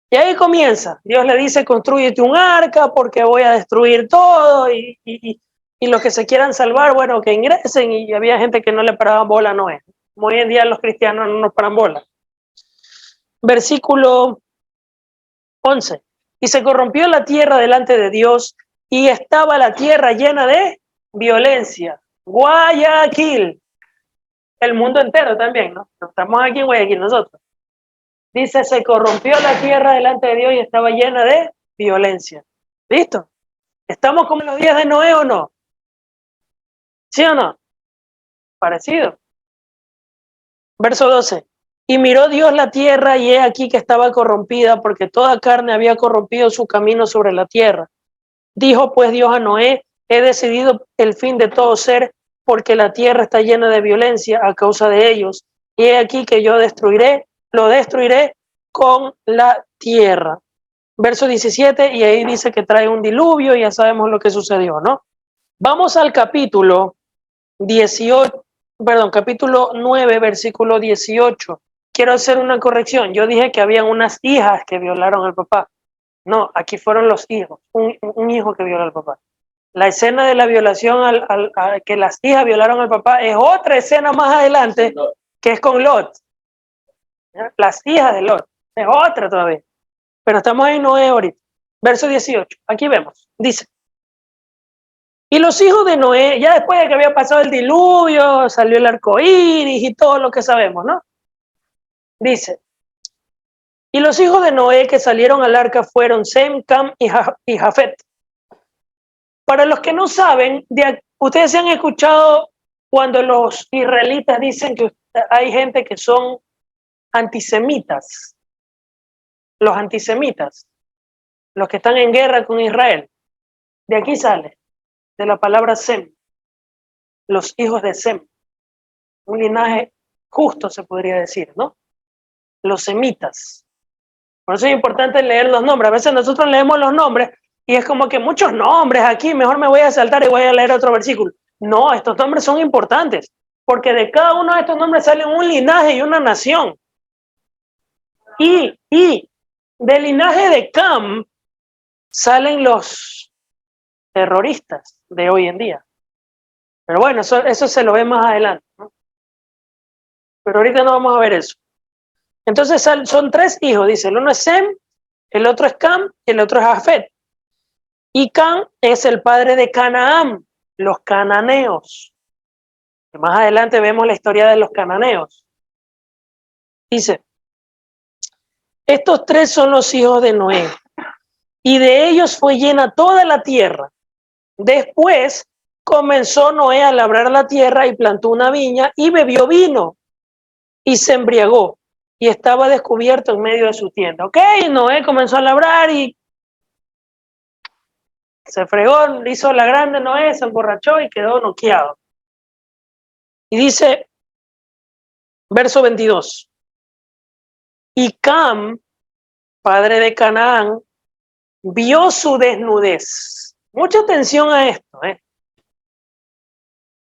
Y ahí comienza. Dios le dice, construyete un arca porque voy a destruir todo y los que se quieran salvar, bueno, que ingresen. Y había gente que no le paraba bola a Noé. Como hoy en día los cristianos no nos paran bola. Versículo 11. Y se corrompió la tierra delante de Dios y estaba la tierra llena de violencia. Guayaquil. El mundo entero también, ¿no? Estamos aquí en Guayaquil nosotros. Dice, se corrompió la tierra delante de Dios y estaba llena de violencia. ¿Listo? ¿Estamos como en los días de Noé o no? ¿Sí o no? Parecido. Verso 12. Y miró Dios la tierra y he aquí que estaba corrompida porque toda carne había corrompido su camino sobre la tierra. Dijo pues Dios a Noé, he decidido el fin de todo ser porque la tierra está llena de violencia a causa de ellos. Y he aquí que yo lo destruiré con la tierra. Verso 17, y ahí dice que trae un diluvio y ya sabemos lo que sucedió, ¿no? Vamos al capítulo 9, versículo 18. Quiero hacer una corrección. Yo dije que habían unas hijas que violaron al papá. No, aquí fueron los hijos, un hijo que violó al papá. La escena de la violación que las hijas violaron al papá es otra escena más adelante que es con Lot. ¿Ya? Las hijas de Lot. Es otra todavía. Pero estamos en Noé ahorita. Verso 18. Aquí vemos. Dice. Y los hijos de Noé, ya después de que había pasado el diluvio, salió el arco iris y todo lo que sabemos, ¿no? Dice. Y los hijos de Noé que salieron al arca fueron Sem, Cam y Jafet. Para los que no saben, ustedes se han escuchado cuando los israelitas dicen que hay gente que son antisemitas, los antisemitas, los que están en guerra con Israel. De aquí sale, de la palabra Sem, los hijos de Sem, un linaje justo se podría decir, ¿no? Los semitas. Por eso es importante leer los nombres. A veces nosotros leemos los nombres y es como que muchos nombres aquí, mejor me voy a saltar y voy a leer otro versículo. No, estos nombres son importantes, porque de cada uno de estos nombres sale un linaje y una nación. Y del linaje de Cam salen los terroristas de hoy en día. Pero bueno, eso se lo ve más adelante, ¿no? Pero ahorita no vamos a ver eso. Entonces son tres hijos, dice, el uno es Sem, el otro es Cam y el otro es Jafet. Y Cam es el padre de Canaán, los cananeos. Más adelante vemos la historia de los cananeos. Dice, estos tres son los hijos de Noé, y de ellos fue llena toda la tierra. Después comenzó Noé a labrar la tierra y plantó una viña y bebió vino y se embriagó y estaba descubierto en medio de su tienda. Ok, Noé comenzó a labrar y se fregó, hizo la grande Noé, se emborrachó y quedó noqueado. Y dice, verso 22, y Cam, padre de Canaán, vio su desnudez. Mucha atención a esto.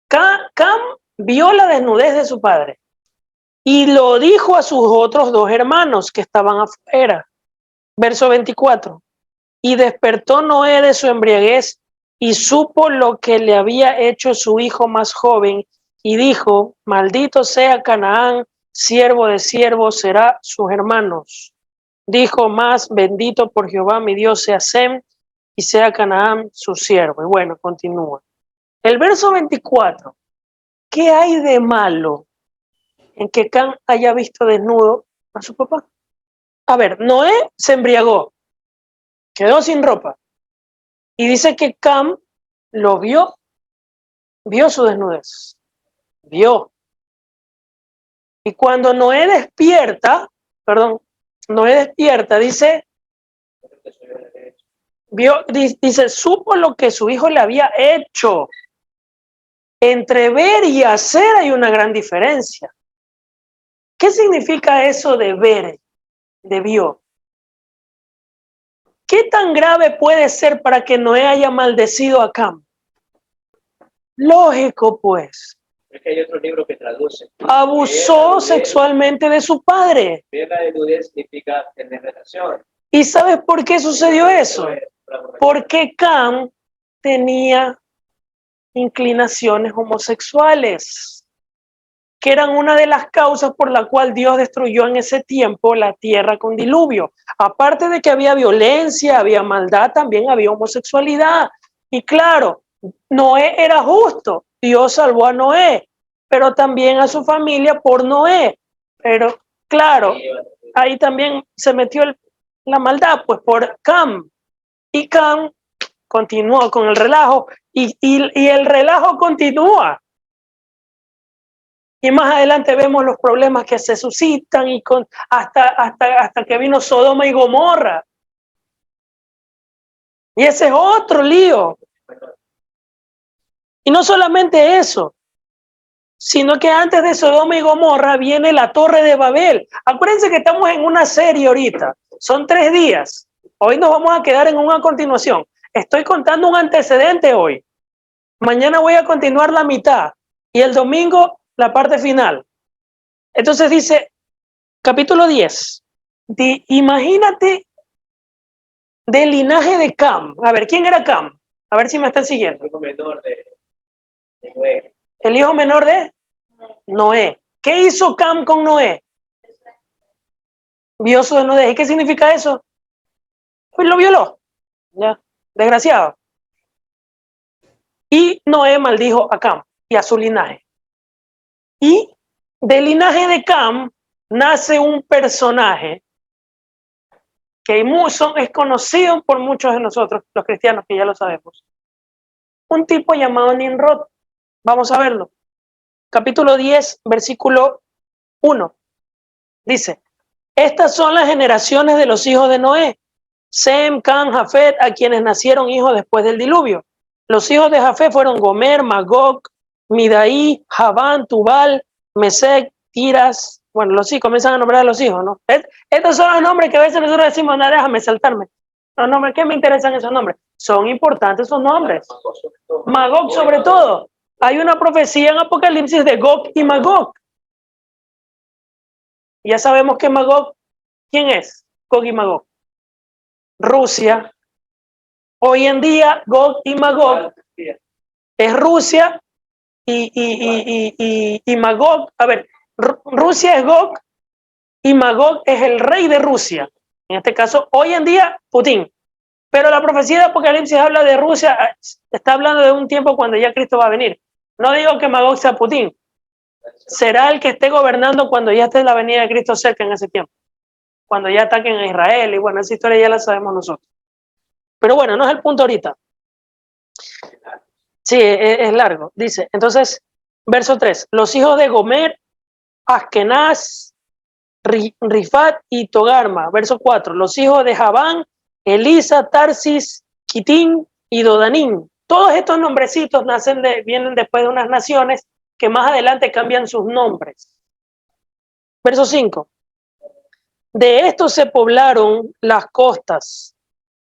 Cam vio la desnudez de su padre y lo dijo a sus otros dos hermanos que estaban afuera. Verso 24. Y despertó Noé de su embriaguez y supo lo que le había hecho su hijo más joven y dijo, maldito sea Canaán, siervo de siervos será sus hermanos. Dijo más, bendito por Jehová mi Dios sea Sem y sea Canaán su siervo. Y bueno, continúa. El verso 24. ¿Qué hay de malo en que Cam haya visto desnudo a su papá? A ver, Noé se embriagó, quedó sin ropa. Y dice que Cam lo vio su desnudez. Vio. Y cuando Noé despierta, dice, dice, supo lo que su hijo le había hecho. Entre ver y hacer hay una gran diferencia. ¿Qué significa eso de ver, de vio? ¿Qué tan grave puede ser para que Noé haya maldecido a Cam? Lógico, pues. Es que hay otro libro que traduce. Abusó sexualmente de su padre. Ver la desnudez significa tener relación. ¿Y sabes por qué sucedió eso? Porque Cam tenía inclinaciones homosexuales, que eran una de las causas por la cual Dios destruyó en ese tiempo la tierra con diluvio. Aparte de que había violencia, había maldad, también había homosexualidad. Y claro, Noé era justo, Dios salvó a Noé, pero también a su familia por Noé. Pero claro, ahí también se metió la maldad, pues por Cam. Y Cam continuó con el relajo y el relajo continúa. Y más adelante vemos los problemas que se suscitan y hasta que vino Sodoma y Gomorra. Y ese es otro lío. Y no solamente eso, sino que antes de Sodoma y Gomorra viene la Torre de Babel. Acuérdense que estamos en una serie ahorita. Son 3 días. Hoy nos vamos a quedar en una continuación. Estoy contando un antecedente hoy. Mañana voy a continuar la mitad. Y el domingo la parte final. Entonces dice, capítulo 10, imagínate del linaje de Cam. A ver, ¿quién era Cam? A ver si me están siguiendo. El hijo menor de Noé. El hijo menor de Noé. ¿Qué hizo Cam con Noé? Vio su desnudez. ¿Y qué significa eso? Pues lo violó. Ya, desgraciado. Y Noé maldijo a Cam y a su linaje. Y del linaje de Cam nace un personaje que es conocido por muchos de nosotros, los cristianos, que ya lo sabemos, un tipo llamado Nimrod. Vamos a verlo. Capítulo 10, versículo 1. Dice, estas son las generaciones de los hijos de Noé. Sem, Cam, Jafet, a quienes nacieron hijos después del diluvio. Los hijos de Jafet fueron Gomer, Magog, Midaí, Javán, Tubal, Mesec, Tiras. Bueno, los hijos, comienzan a nombrar a los hijos, ¿no? Estos son los nombres que a veces nosotros decimos, no, déjame saltarme. Los nombres, ¿qué me interesan esos nombres? Son importantes esos nombres. Magog sobre todo. Hay una profecía en Apocalipsis de Gog y Magog. Ya sabemos que Magog, ¿quién es? Gog y Magog. Rusia. Hoy en día, Gog y Magog es Rusia y Magog. A ver, Rusia es Gog y Magog es el rey de Rusia. En este caso, hoy en día, Putin. Pero la profecía de Apocalipsis habla de Rusia, está hablando de un tiempo cuando ya Cristo va a venir. No digo que Magog sea Putin. Será el que esté gobernando cuando ya esté la venida de Cristo cerca en ese tiempo. Cuando ya ataquen a Israel. Y bueno, esa historia ya la sabemos nosotros. Pero bueno, no es el punto ahorita. Sí, es largo. Dice, entonces, verso 3. Los hijos de Gomer, Askenaz, Rifat y Togarma. Verso 4. Los hijos de Javán, Elisa, Tarsis, Kitín y Dodanín. Todos estos nombrecitos vienen después de unas naciones que más adelante cambian sus nombres. Verso 5. De estos se poblaron las costas,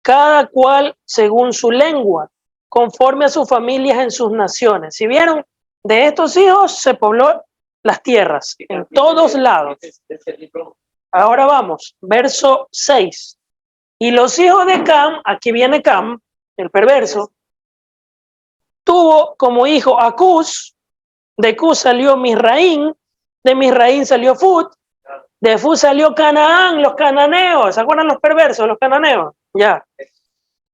cada cual según su lengua, conforme a sus familias en sus naciones. Si vieron, de estos hijos se pobló las tierras, en todos lados. Ahora vamos, verso 6. Y los hijos de Cam, aquí viene Cam, el perverso, tuvo como hijo a Cus, de Cus salió Misraín, de Misraín salió Fut, de Fut salió Canaán, los cananeos. ¿Se acuerdan los perversos, los cananeos? Ya.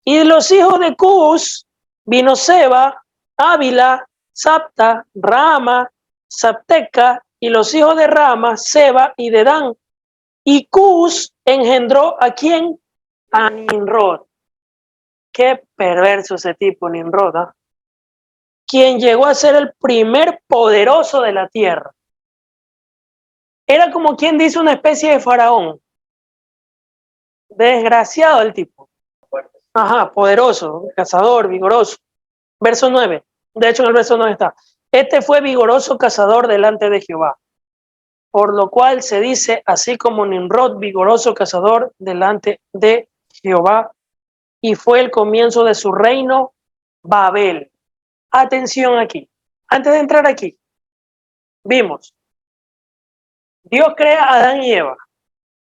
Y de los hijos de Cus vino Seba, Ávila, Sapta, Rama, Sapteca, y los hijos de Rama, Seba y Dedán. Y Cus engendró ¿a quién? A Nimrod. Qué perverso ese tipo, Nimrod, ¿eh? Quien llegó a ser el primer poderoso de la tierra. Era como quien dice una especie de faraón. Desgraciado el tipo. Ajá, poderoso, cazador, vigoroso. Verso 9. De hecho, en el verso 9 está. Este fue vigoroso cazador delante de Jehová. Por lo cual se dice, así como Nimrod, vigoroso cazador delante de Jehová. Y fue el comienzo de su reino, Babel. Atención aquí. Antes de entrar aquí, vimos. Dios crea a Adán y Eva.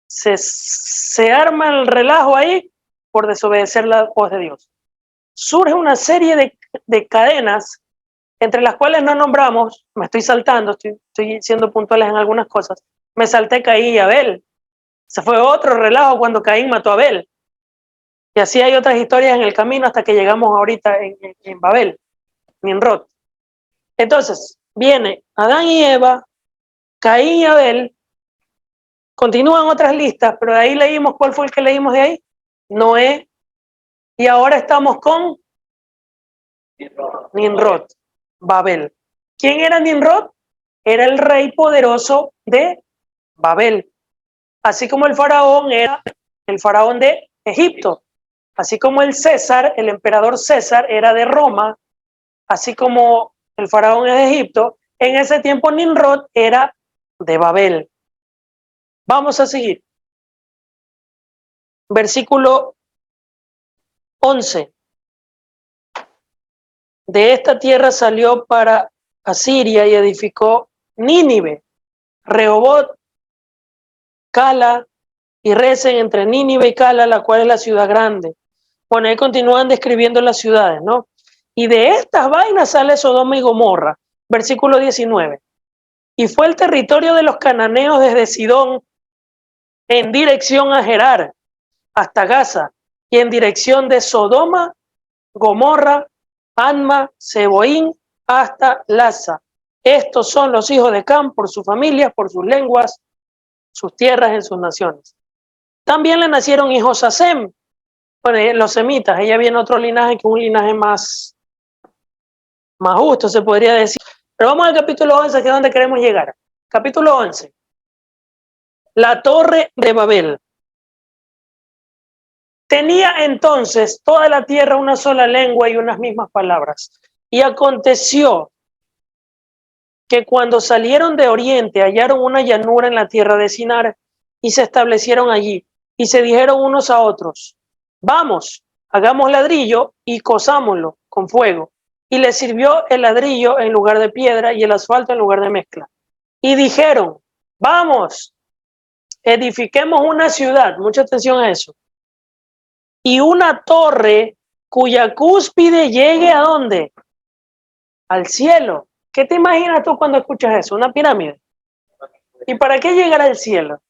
Se arma el relajo ahí por desobedecer la voz de Dios. Surge una serie de cadenas entre las cuales no nombramos, me estoy saltando, estoy siendo puntuales en algunas cosas. Me salté Caín y Abel. Se fue otro relajo cuando Caín mató a Abel. Y así hay otras historias en el camino hasta que llegamos ahorita en Babel, Nimrod. Entonces, viene Adán y Eva, Caín y Abel. Continúan otras listas, pero de ahí leímos, ¿cuál fue el que leímos de ahí? Noé. Y ahora estamos con Nimrod, Babel. ¿Quién era Nimrod? Era el rey poderoso de Babel. Así como el faraón era el faraón de Egipto. Así como el César, el emperador César era de Roma. Así como el faraón es de Egipto. En ese tiempo Nimrod era de Babel. Vamos a seguir. Versículo 11. De esta tierra salió para Asiria y edificó Nínive, Rehobot, Cala y Resen entre Nínive y Cala, la cual es la ciudad grande. Bueno, ahí continúan describiendo las ciudades, ¿no? Y de estas vainas sale Sodoma y Gomorra. Versículo 19. Y fue el territorio de los cananeos desde Sidón en dirección a Gerar hasta Gaza y en dirección de Sodoma, Gomorra, Adma, Seboín hasta Laza. Estos son los hijos de Cam por sus familias, por sus lenguas, sus tierras en sus naciones. También le nacieron hijos a Sem, bueno, los semitas. Ella viene otro linaje que es un linaje más más justo se podría decir. Pero vamos al capítulo 11, que es donde queremos llegar. Capítulo 11. La Torre de Babel. Tenía entonces toda la tierra una sola lengua y unas mismas palabras. Y aconteció que cuando salieron de oriente hallaron una llanura en la tierra de Sinar y se establecieron allí y se dijeron unos a otros, vamos, hagamos ladrillo y cosámoslo con fuego. Y les sirvió el ladrillo en lugar de piedra y el asfalto en lugar de mezcla. Y dijeron, vamos, edifiquemos una ciudad, mucha atención a eso, y una torre cuya cúspide llegue ¿a dónde? Al cielo. ¿Qué te imaginas tú cuando escuchas eso? Una pirámide. ¿Y para qué llegar al cielo?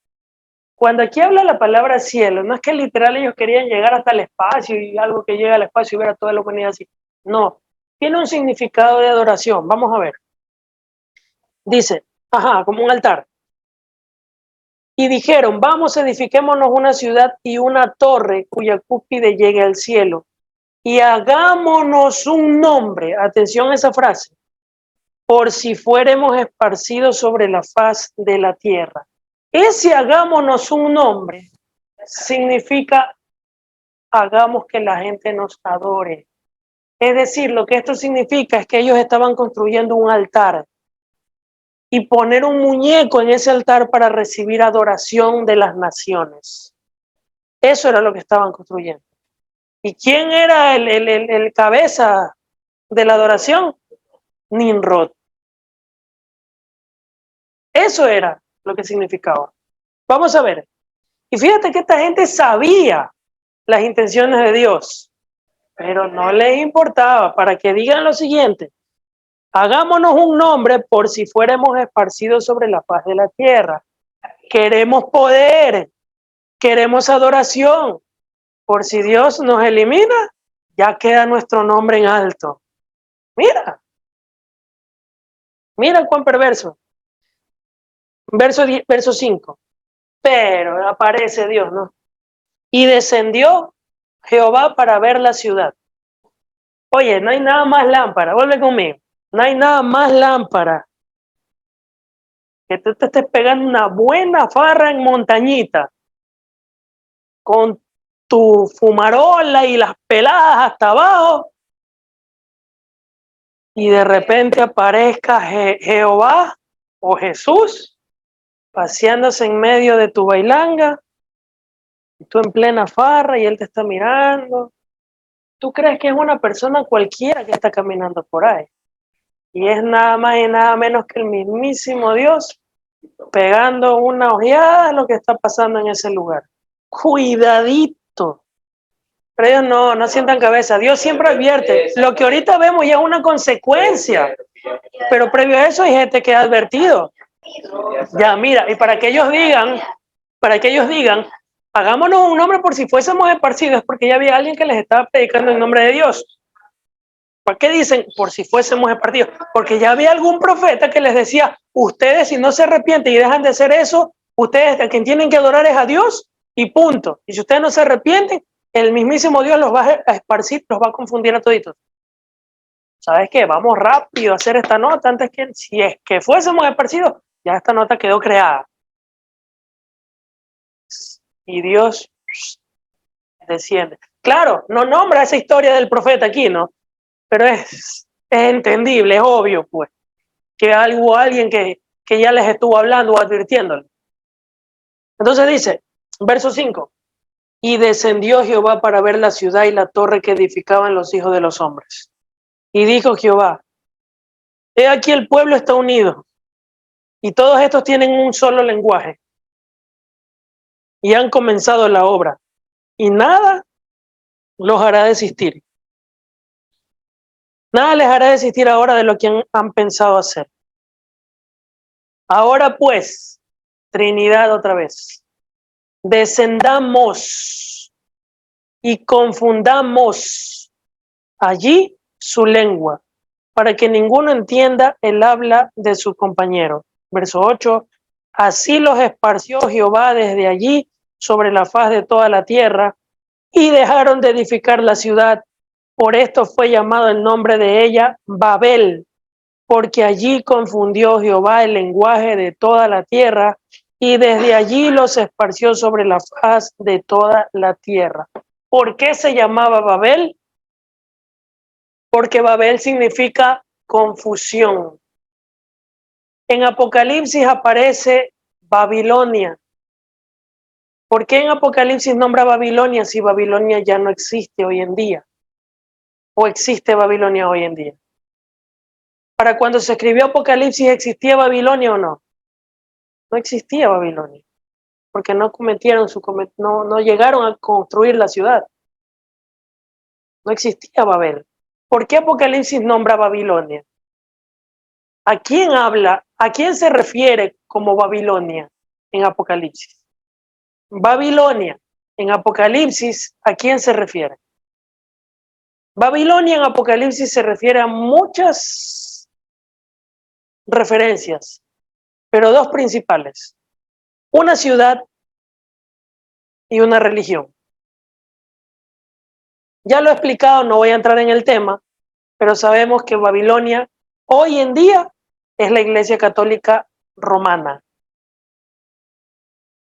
Cuando aquí habla la palabra cielo, no es que literal ellos querían llegar hasta el espacio y algo que llega al espacio y ver a toda la humanidad así. No, tiene un significado de adoración. Vamos a ver. Dice, como un altar. Y dijeron, vamos, edifiquémonos una ciudad y una torre cuya cúspide llegue al cielo. Y hagámonos un nombre, atención a esa frase, por si fuéramos esparcidos sobre la faz de la tierra. Ese hagámonos un nombre significa hagamos que la gente nos adore. Es decir, lo que esto significa es que ellos estaban construyendo un altar y poner un muñeco en ese altar para recibir adoración de las naciones. Eso era lo que estaban construyendo. ¿Y quién era el cabeza de la adoración? Nimrod. Eso era lo que significaba. Vamos a ver. Y fíjate que esta gente sabía las intenciones de Dios, pero no les importaba. Para que digan lo siguiente, hagámonos un nombre por si fuéramos esparcidos sobre la faz de la tierra. Queremos poder, queremos adoración. Por si Dios nos elimina, ya queda nuestro nombre en alto. Mira cuán perverso. Verso 5. Pero aparece Dios, ¿no? Y descendió Jehová para ver la ciudad. Oye, no hay nada más lámpara, vuelve conmigo. No hay nada más lámpara que tú te estés pegando una buena farra en montañita con tu fumarola y las peladas hasta abajo y de repente aparezca Jehová o Jesús paseándose en medio de tu bailanga y tú en plena farra y él te está mirando. Tú crees que es una persona cualquiera que está caminando por ahí y es nada más y nada menos que el mismísimo Dios pegando una ojeada a lo que está pasando en ese lugar. Cuidadito. Pero ellos no sientan cabeza. Dios siempre advierte. Lo que ahorita vemos ya es una consecuencia, pero previo a eso hay gente que ha advertido. Ya, mira, y para que ellos digan, hagámonos un nombre por si fuésemos esparcidos, porque ya había alguien que les estaba predicando en nombre de Dios. ¿Para qué dicen por si fuésemos esparcidos? Porque ya había algún profeta que les decía, ustedes si no se arrepienten y dejan de hacer eso, ustedes a quien tienen que adorar es a Dios y punto. Y si ustedes no se arrepienten, el mismísimo Dios los va a esparcir, los va a confundir a toditos. ¿Sabes qué? Vamos rápido a hacer esta nota antes que, si es que fuésemos esparcidos, ya esta nota quedó creada. Y Dios desciende. Claro, no nombra esa historia del profeta aquí, ¿no? Pero es entendible, es obvio, pues, que hubo alguien que ya les estuvo hablando o advirtiéndole. Entonces dice, verso 5, y descendió Jehová para ver la ciudad y la torre que edificaban los hijos de los hombres. Y dijo Jehová, he aquí el pueblo está unido, y todos estos tienen un solo lenguaje, y han comenzado la obra, y nada los hará desistir. Nada les hará desistir ahora de lo que han pensado hacer. Ahora pues, Trinidad otra vez, descendamos y confundamos allí su lengua, para que ninguno entienda el habla de su compañero. Verso 8, así los esparció Jehová desde allí sobre la faz de toda la tierra, y dejaron de edificar la ciudad, Por esto fue llamado el nombre de ella Babel, porque allí confundió Jehová el lenguaje de toda la tierra, y desde allí los esparció sobre la faz de toda la tierra. ¿Por qué se llamaba Babel? Porque Babel significa confusión. En Apocalipsis aparece Babilonia. ¿Por qué en Apocalipsis nombra Babilonia si Babilonia ya no existe hoy en día? ¿O existe Babilonia hoy en día? Para cuando se escribió Apocalipsis, ¿existía Babilonia o no? No existía Babilonia, porque no cometieron no llegaron a construir la ciudad. No existía Babel. ¿Por qué Apocalipsis nombra Babilonia? ¿A quién habla? ¿A quién se refiere como Babilonia en Apocalipsis? Babilonia en Apocalipsis, ¿a quién se refiere? Babilonia en Apocalipsis se refiere a muchas referencias, pero dos principales: una ciudad y una religión. Ya lo he explicado, no voy a entrar en el tema, pero sabemos que Babilonia hoy en día es la Iglesia Católica Romana.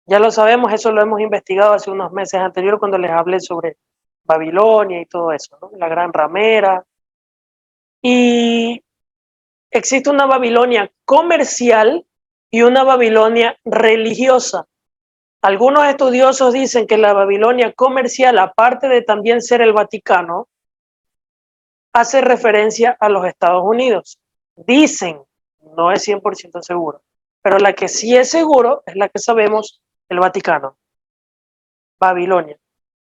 Ya lo sabemos, eso lo hemos investigado hace unos meses anteriores cuando les hablé sobre Babilonia y todo eso, ¿no? La gran ramera. Y existe una Babilonia comercial y una Babilonia religiosa. Algunos estudiosos dicen que la Babilonia comercial, aparte de también ser el Vaticano, hace referencia a los Estados Unidos. Dicen, no es 100% seguro, pero la que sí es seguro es la que sabemos, el Vaticano. Babilonia,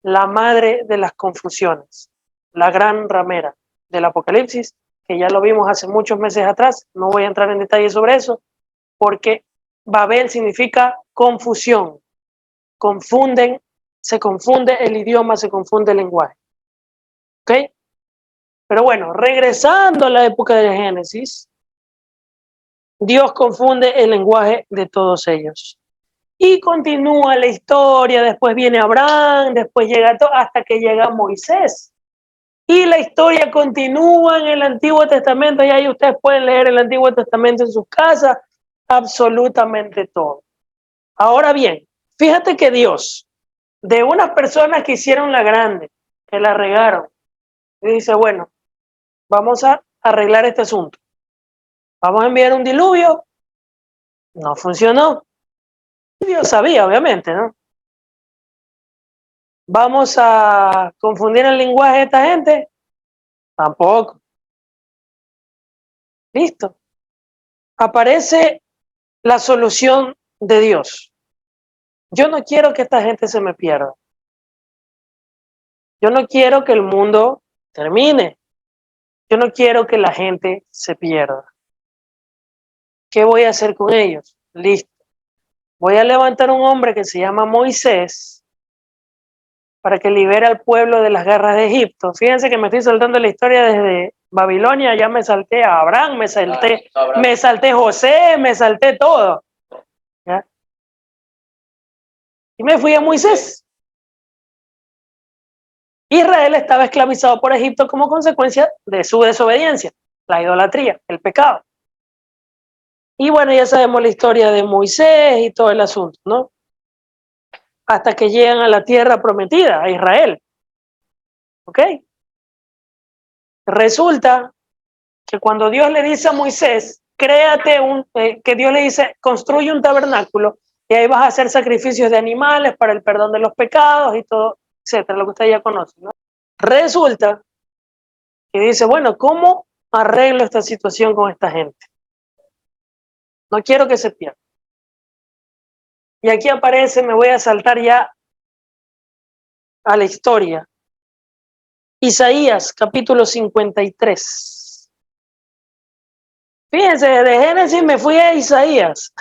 la madre de las confusiones, la gran ramera del Apocalipsis, que ya lo vimos hace muchos meses atrás. No voy a entrar en detalle sobre eso, porque Babel significa confusión. Confunden, se confunde el idioma, se confunde el lenguaje. ¿Ok? Pero bueno, regresando a la época de Génesis, Dios confunde el lenguaje de todos ellos. Y continúa la historia, después viene Abraham, después llega todo, hasta que llega Moisés. Y la historia continúa en el Antiguo Testamento, y ahí ustedes pueden leer el Antiguo Testamento en sus casas, absolutamente todo. Ahora bien, fíjate que Dios, de unas personas que hicieron la grande, que la regaron, y dice, bueno, vamos a arreglar este asunto. Vamos a enviar un diluvio. No funcionó. Dios sabía, obviamente, ¿no? Vamos a confundir el lenguaje de esta gente. Tampoco. Listo. Aparece la solución de Dios. Yo no quiero que esta gente se me pierda. Yo no quiero que el mundo termine. Yo no quiero que la gente se pierda. ¿Qué voy a hacer con ellos? Listo. Voy a levantar un hombre que se llama Moisés para que libere al pueblo de las garras de Egipto. Fíjense que me estoy saltando la historia desde Babilonia, ya me salté a Abraham, me salté José, me salté todo. ¿Ya? Y me fui a Moisés. Israel estaba esclavizado por Egipto como consecuencia de su desobediencia, la idolatría, el pecado. Y bueno, ya sabemos la historia de Moisés y todo el asunto, ¿no? Hasta que llegan a la tierra prometida, a Israel. ¿Ok? Resulta que cuando Dios le dice a Moisés, que Dios le dice, construye un tabernáculo y ahí vas a hacer sacrificios de animales para el perdón de los pecados y todo, etcétera, lo que usted ya conoce, ¿no? Resulta que dice, bueno, ¿cómo arreglo esta situación con esta gente? No quiero que se pierda. Y aquí aparece, me voy a saltar ya a la historia. Isaías, capítulo 53. Fíjense, de Génesis me fui a Isaías.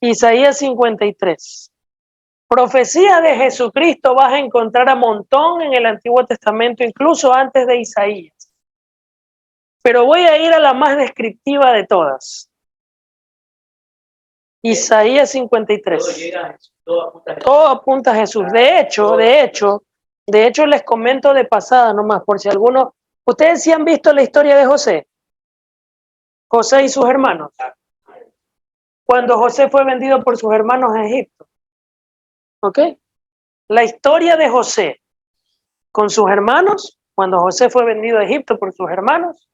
Isaías 53. Profecía de Jesucristo vas a encontrar a montón en el Antiguo Testamento, incluso antes de Isaías. Pero voy a ir a la más descriptiva de todas. Isaías 53. Todo apunta a Jesús. De hecho, De hecho, les comento de pasada nomás, por si alguno... ¿Ustedes sí han visto la historia de José? José y sus hermanos. Cuando José fue vendido por sus hermanos a Egipto. ¿Ok? La historia de José con sus hermanos, cuando José fue vendido a Egipto por sus hermanos,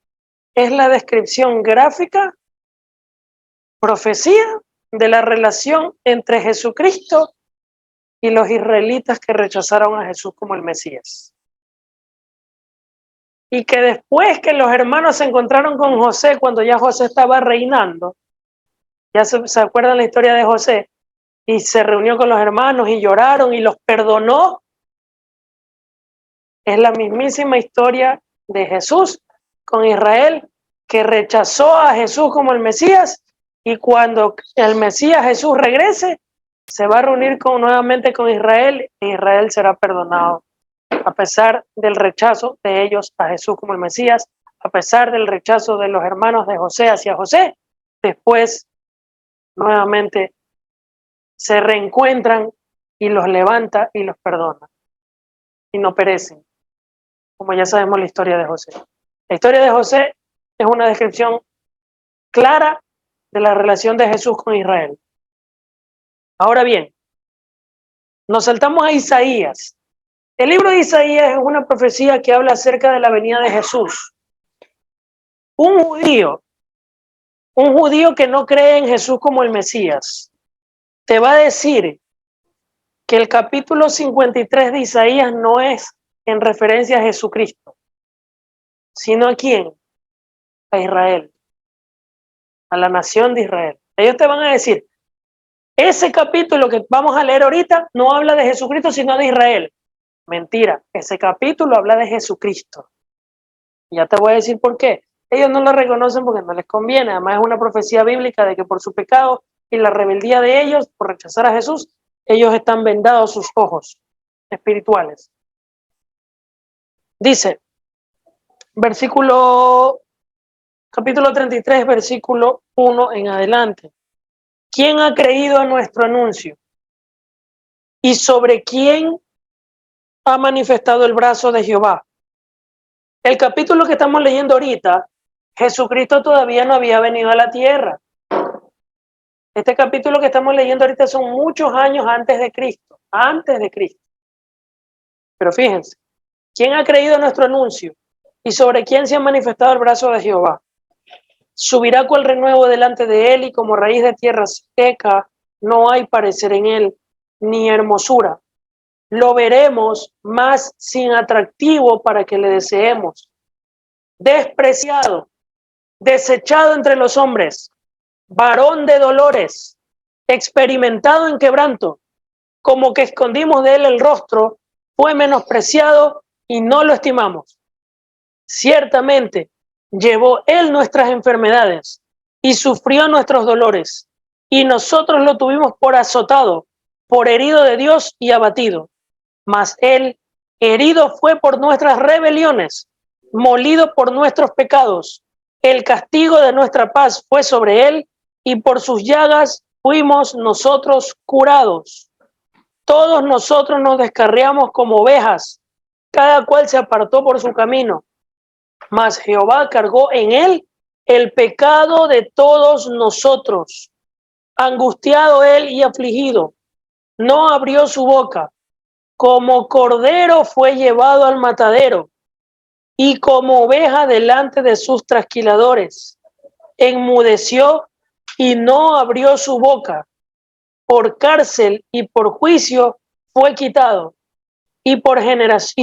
es la descripción gráfica, profecía de la relación entre Jesucristo y los israelitas que rechazaron a Jesús como el Mesías. Y que después que los hermanos se encontraron con José, cuando ya José estaba reinando, ya se acuerdan la historia de José, y se reunió con los hermanos y lloraron y los perdonó, es la mismísima historia de Jesús con Israel, que rechazó a Jesús como el Mesías, y cuando el Mesías Jesús regrese, se va a reunir nuevamente con Israel, e Israel será perdonado, a pesar del rechazo de ellos a Jesús como el Mesías, a pesar del rechazo de los hermanos de José hacia José. Después, nuevamente, se reencuentran y los levanta y los perdona, y no perecen, como ya sabemos la historia de José. La historia de José es una descripción clara de la relación de Jesús con Israel. Ahora bien, nos saltamos a Isaías. El libro de Isaías es una profecía que habla acerca de la venida de Jesús. Un judío que no cree en Jesús como el Mesías, te va a decir que el capítulo 53 de Isaías no es en referencia a Jesucristo, sino ¿a quién? A Israel, a la nación de Israel. Ellos te van a decir, ese capítulo que vamos a leer ahorita no habla de Jesucristo, sino de Israel. Mentira, ese capítulo habla de Jesucristo. Ya te voy a decir por qué. Ellos no lo reconocen porque no les conviene. Además es una profecía bíblica de que por su pecado y la rebeldía de ellos, por rechazar a Jesús, ellos están vendados sus ojos espirituales. Dice, capítulo 33, versículo 1 en adelante. ¿Quién ha creído a nuestro anuncio? ¿Y sobre quién ha manifestado el brazo de Jehová? El capítulo que estamos leyendo ahorita, Jesucristo todavía no había venido a la tierra. Este capítulo que estamos leyendo ahorita son muchos años antes de Cristo, Pero fíjense, ¿quién ha creído a nuestro anuncio? ¿Y sobre quién se ha manifestado el brazo de Jehová? Subirá cual renuevo delante de él, y como raíz de tierra seca, no hay parecer en él, ni hermosura. Lo veremos más sin atractivo para que le deseemos. Despreciado, desechado entre los hombres, varón de dolores, experimentado en quebranto, como que escondimos de él el rostro, fue menospreciado y no lo estimamos. Ciertamente, llevó él nuestras enfermedades y sufrió nuestros dolores, y nosotros lo tuvimos por azotado, por herido de Dios y abatido. Mas él herido fue por nuestras rebeliones, molido por nuestros pecados. El castigo de nuestra paz fue sobre él, y por sus llagas fuimos nosotros curados. Todos nosotros nos descarriamos como ovejas, cada cual se apartó por su camino, mas Jehová cargó en él el pecado de todos nosotros. Angustiado él y afligido, no abrió su boca. Como cordero fue llevado al matadero, y como oveja delante de sus trasquiladores. Enmudeció y no abrió su boca. Por cárcel y por juicio fue quitado. Y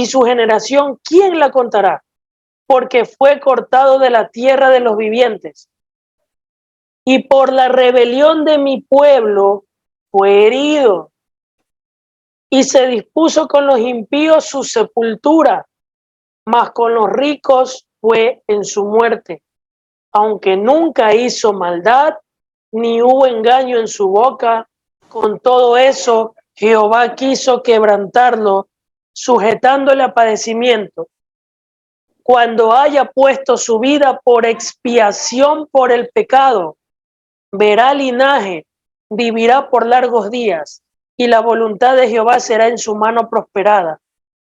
su generación, ¿quién la contará? Porque fue cortado de la tierra de los vivientes. Y por la rebelión de mi pueblo fue herido. Y se dispuso con los impíos su sepultura, mas con los ricos fue en su muerte. Aunque nunca hizo maldad, ni hubo engaño en su boca, con todo eso Jehová quiso quebrantarlo, sujetándole a padecimiento. Cuando haya puesto su vida por expiación por el pecado, verá linaje, vivirá por largos días, y la voluntad de Jehová será en su mano prosperada.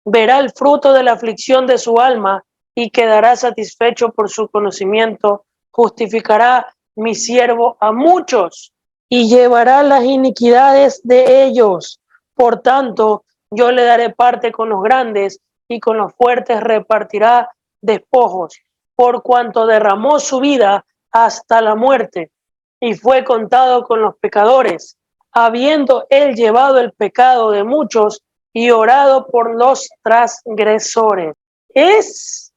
verá el fruto de la aflicción de su alma y quedará satisfecho por su conocimiento. Justificará mi siervo a muchos y llevará las iniquidades de ellos. Por tanto, yo le daré parte con los grandes y con los fuertes repartirá despojos, por cuanto derramó su vida hasta la muerte y fue contado con los pecadores, habiendo él llevado el pecado de muchos y orado por los transgresores. Es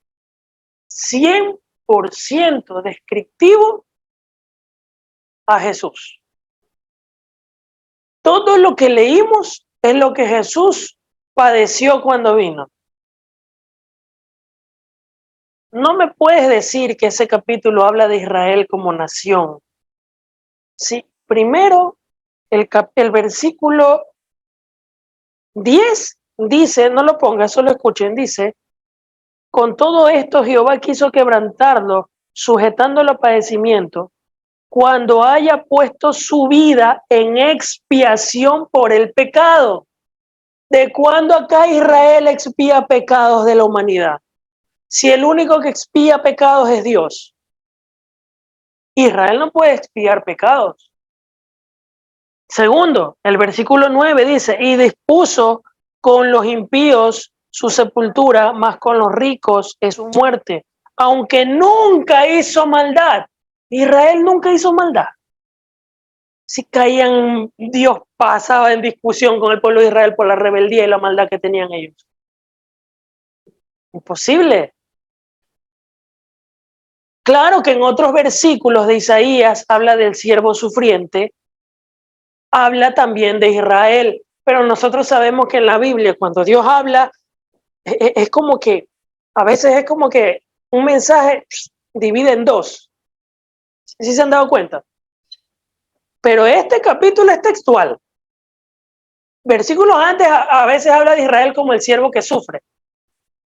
100% descriptivo a Jesús. Todo lo que leímos es lo que Jesús padeció cuando vino. No me puedes decir que ese capítulo habla de Israel como nación. Sí, primero el versículo 10 dice, no lo ponga, solo escuchen, dice, con todo esto Jehová quiso quebrantarlo, sujetándolo a padecimiento, cuando haya puesto su vida en expiación por el pecado. ¿De cuándo acá Israel expía pecados de la humanidad? Si el único que expía pecados es Dios. Israel no puede expiar pecados. Segundo, el versículo 9 dice, y dispuso con los impíos su sepultura, mas con los ricos es su muerte, aunque nunca hizo maldad. Israel nunca hizo maldad. Si caían, Dios pasaba en discusión con el pueblo de Israel por la rebeldía y la maldad que tenían ellos. Imposible. Claro que en otros versículos de Isaías habla del siervo sufriente, habla también de Israel, pero nosotros sabemos que en la Biblia cuando Dios habla es como que, a veces es como que un mensaje divide en dos. ¿Sí se han dado cuenta? Pero este capítulo es textual. Versículos antes a veces habla de Israel como el siervo que sufre.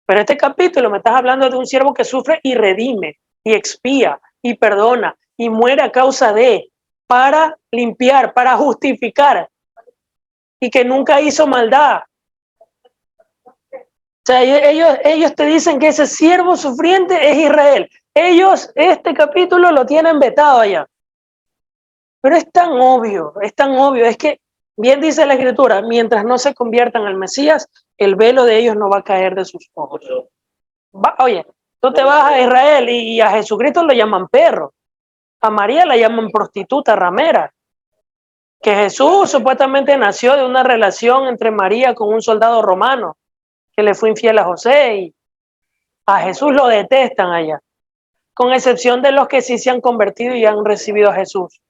Pero este capítulo me estás hablando de un siervo que sufre y redime, y expía, y perdona, y muere a causa de, para limpiar, para justificar, y que nunca hizo maldad. O sea, ellos te dicen que ese siervo sufriente es Israel. Ellos este capítulo lo tienen vetado allá. Pero es tan obvio, es que bien dice la Escritura, mientras no se conviertan al Mesías, el velo de ellos no va a caer de sus ojos. Oye, tú te vas a Israel y a Jesucristo lo llaman perro, a María la llaman prostituta, ramera, que Jesús supuestamente nació de una relación entre María con un soldado romano que le fue infiel a José y a Jesús lo detestan allá, con excepción de los que sí se han convertido y han recibido a Jesús.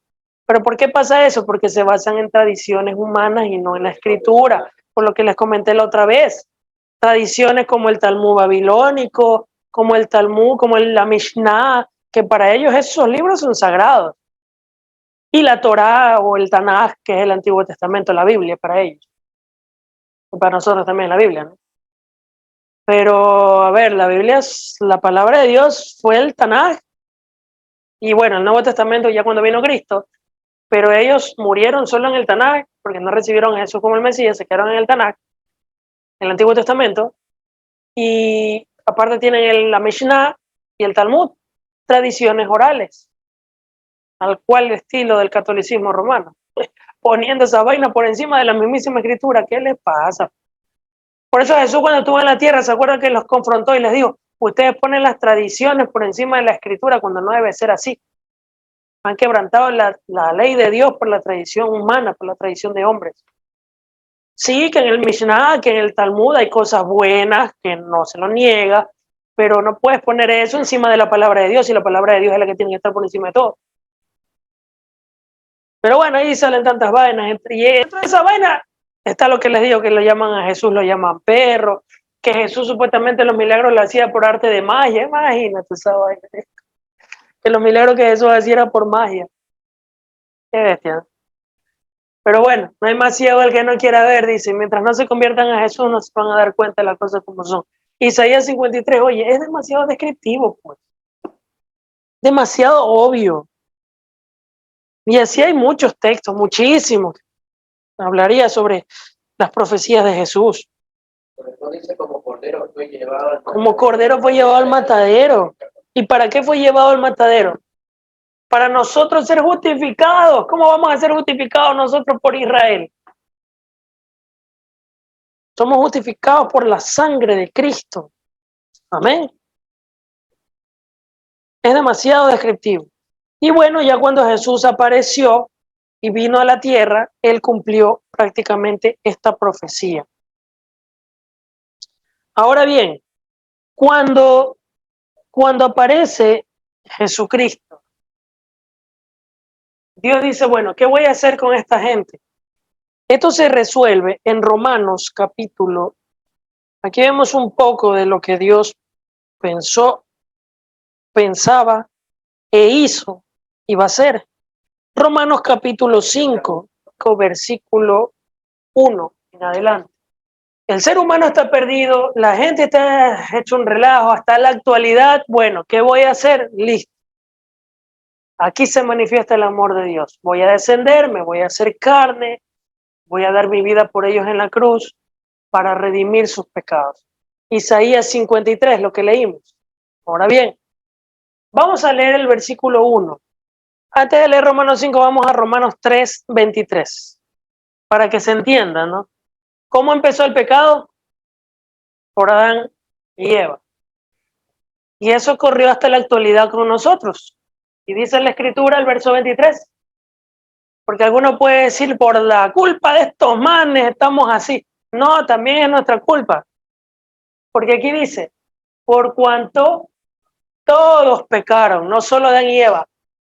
¿Pero por qué pasa eso? Porque se basan en tradiciones humanas y no en la Escritura, por lo que les comenté la otra vez. Tradiciones como el Talmud babilónico, como el Talmud, como la Mishnah, que para ellos esos libros son sagrados. Y la Torá o el Tanaj, que es el Antiguo Testamento, la Biblia para ellos. Y para nosotros también la Biblia, ¿no? Pero, a ver, la Biblia es la palabra de Dios, fue el Tanaj. Y bueno, el Nuevo Testamento ya cuando vino Cristo, pero ellos murieron solo en el Tanaj, porque no recibieron a Jesús como el Mesías, se quedaron en el Tanaj, en el Antiguo Testamento, y aparte tienen la Mishnah y el Talmud, tradiciones orales, al cual estilo del catolicismo romano, poniendo esa vaina por encima de la mismísima Escritura. ¿Qué les pasa? Por eso Jesús cuando estuvo en la tierra, ¿se acuerdan que los confrontó y les dijo, ustedes ponen las tradiciones por encima de la Escritura cuando no debe ser así? Han quebrantado la ley de Dios por la tradición humana, por la tradición de hombres. Sí, que en el Mishnah, que en el Talmud hay cosas buenas, que no se lo niega, pero no puedes poner eso encima de la palabra de Dios, y la palabra de Dios es la que tiene que estar por encima de todo. Pero bueno, ahí salen tantas vainas, y dentro de esa vaina está lo que les digo, que lo llaman a Jesús, lo llaman perro, que Jesús supuestamente los milagros lo hacía por arte de magia. Imagínate esa vaina, que los milagros que Jesús hacía era por magia. Qué bestia. Pero bueno, no hay más ciego el que no quiera ver, dice, mientras no se conviertan a Jesús no se van a dar cuenta de las cosas como son. Isaías 53, oye, es demasiado descriptivo, pues. Demasiado obvio. Y así hay muchos textos, muchísimos. Hablaría sobre las profecías de Jesús. Porque no dice como cordero fue llevado al Como cordero fue llevado al matadero. ¿Y para qué fue llevado al matadero? Para nosotros ser justificados. ¿Cómo vamos a ser justificados nosotros por Israel? Somos justificados por la sangre de Cristo. Amén. Es demasiado descriptivo. Y bueno, ya cuando Jesús apareció y vino a la tierra, él cumplió prácticamente esta profecía. Ahora bien, cuando aparece Jesucristo, Dios dice, bueno, ¿qué voy a hacer con esta gente? Esto se resuelve en Romanos capítulo. Aquí vemos un poco de lo que Dios pensó, pensaba e hizo y va a hacer. Romanos capítulo 5, versículo 1 en adelante. El ser humano está perdido, la gente está hecho un relajo hasta la actualidad. Bueno, ¿qué voy a hacer? Listo. Aquí se manifiesta el amor de Dios. Voy a descender, me voy a hacer carne, voy a dar mi vida por ellos en la cruz para redimir sus pecados. Isaías 53, lo que leímos. Ahora bien, vamos a leer el versículo 1. Antes de leer Romanos 5, vamos a Romanos 3, 23, para que se entienda, ¿no? ¿Cómo empezó el pecado? Por Adán y Eva. Y eso corrió hasta la actualidad con nosotros. Y dice la Escritura, el verso 23, porque alguno puede decir, por la culpa de estos manes estamos así. No, también es nuestra culpa. Porque aquí dice, por cuanto todos pecaron, no solo Adán y Eva,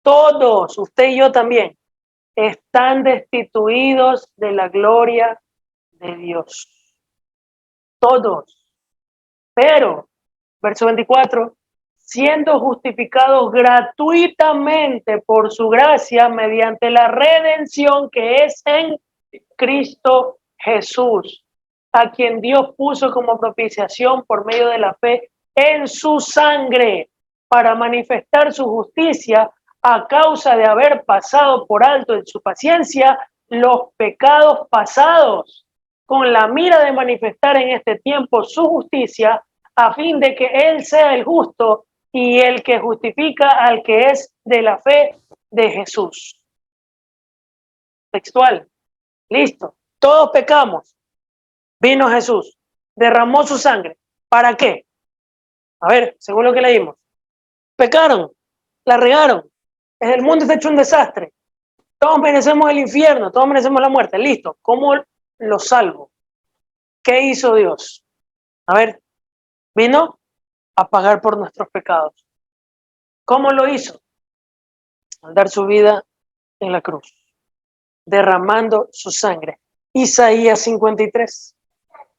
todos, usted y yo también, están destituidos de la gloria de Dios. Todos. Pero, verso 24, siendo justificados gratuitamente por su gracia mediante la redención que es en Cristo Jesús, a quien Dios puso como propiciación por medio de la fe en su sangre, para manifestar su justicia a causa de haber pasado por alto en su paciencia los pecados pasados, con la mira de manifestar en este tiempo su justicia, a fin de que Él sea el justo y el que justifica al que es de la fe de Jesús. Textual. Listo. Todos pecamos. Vino Jesús. Derramó su sangre. ¿Para qué? A ver, según lo que leímos. Pecaron. La regaron. El mundo está hecho un desastre. Todos merecemos el infierno. Todos merecemos la muerte. Listo. ¿Cómo lo salvo? ¿Qué hizo Dios? A ver. Vino a pagar por nuestros pecados. ¿Cómo lo hizo? Al dar su vida en la cruz, derramando su sangre. Isaías 53.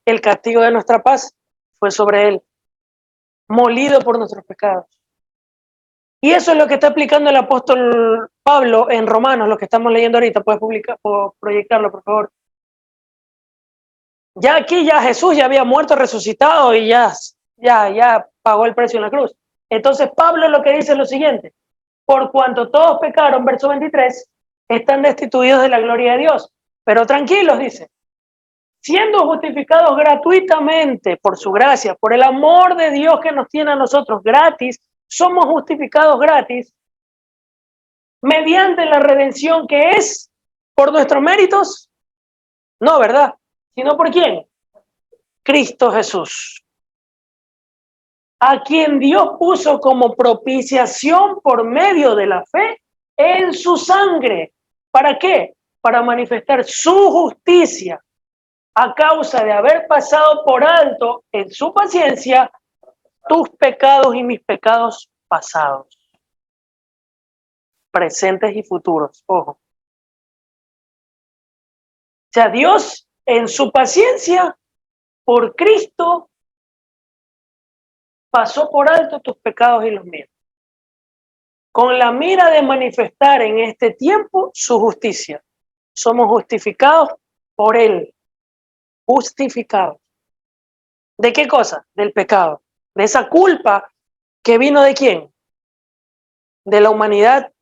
El castigo de nuestra paz fue sobre él, molido por nuestros pecados. Y eso es lo que está explicando el apóstol Pablo en Romanos, lo que estamos leyendo ahorita. Puedes proyectarlo, por favor. Ya aquí ya Jesús ya había muerto, resucitado y ya pagó el precio en la cruz. Entonces Pablo lo que dice es lo siguiente: por cuanto todos pecaron, verso 23, están destituidos de la gloria de Dios. Pero tranquilos, dice, siendo justificados gratuitamente por su gracia, por el amor de Dios que nos tiene a nosotros gratis, somos justificados gratis mediante la redención que es por nuestros méritos. No, ¿verdad? ¿Sino por quién? Cristo Jesús, a quien Dios puso como propiciación por medio de la fe en su sangre. ¿Para qué? Para manifestar su justicia a causa de haber pasado por alto en su paciencia tus pecados y mis pecados pasados, presentes y futuros. Ojo. O sea, Dios en su paciencia por Cristo pasó por alto tus pecados y los míos, con la mira de manifestar en este tiempo su justicia. Somos justificados por Él. Justificados. ¿De qué cosa? Del pecado. De esa culpa que vino ¿de quién? De la humanidad,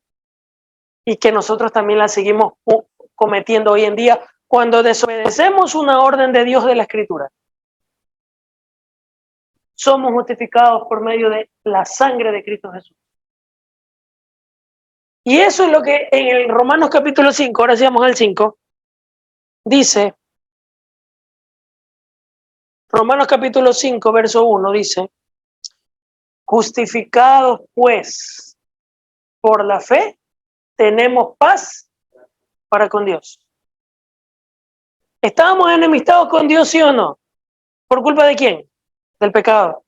y que nosotros también la seguimos cometiendo hoy en día cuando desobedecemos una orden de Dios de la Escritura. somos justificados por medio de la sangre de Cristo Jesús. Y eso es lo que en el Romanos capítulo 5, ahora sí vamos al 5, dice, Romanos capítulo 5, verso 1, dice, justificados pues por la fe, tenemos paz para con Dios. ¿Estábamos enemistados con Dios, sí o no? ¿Por culpa de quién? Del pecado.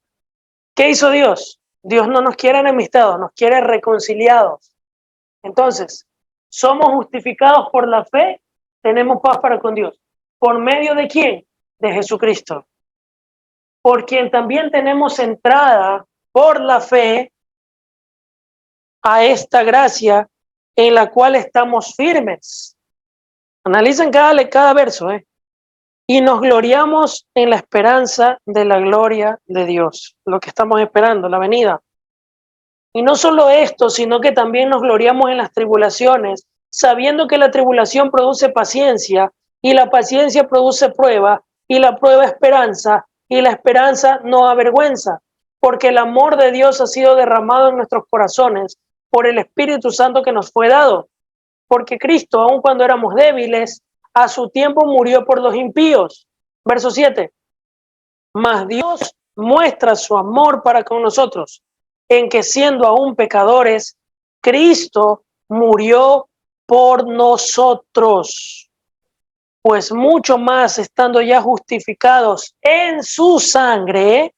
¿Qué hizo Dios? Dios no nos quiere enemistados, nos quiere reconciliados. Entonces, somos justificados por la fe, tenemos paz para con Dios. ¿Por medio de quién? De Jesucristo. Por quien también tenemos entrada por la fe a esta gracia en la cual estamos firmes. Analicen cada verso, y nos gloriamos en la esperanza de la gloria de Dios, lo que estamos esperando, la venida. Y no solo esto, sino que también nos gloriamos en las tribulaciones, sabiendo que la tribulación produce paciencia, y la paciencia produce prueba, y la prueba esperanza, y la esperanza no avergüenza, porque el amor de Dios ha sido derramado en nuestros corazones por el Espíritu Santo que nos fue dado. Porque Cristo, aun cuando éramos débiles, a su tiempo murió por los impíos. Verso 7. Mas Dios muestra su amor para con nosotros, en que siendo aún pecadores, Cristo murió por nosotros. Pues mucho más estando ya justificados en su sangre,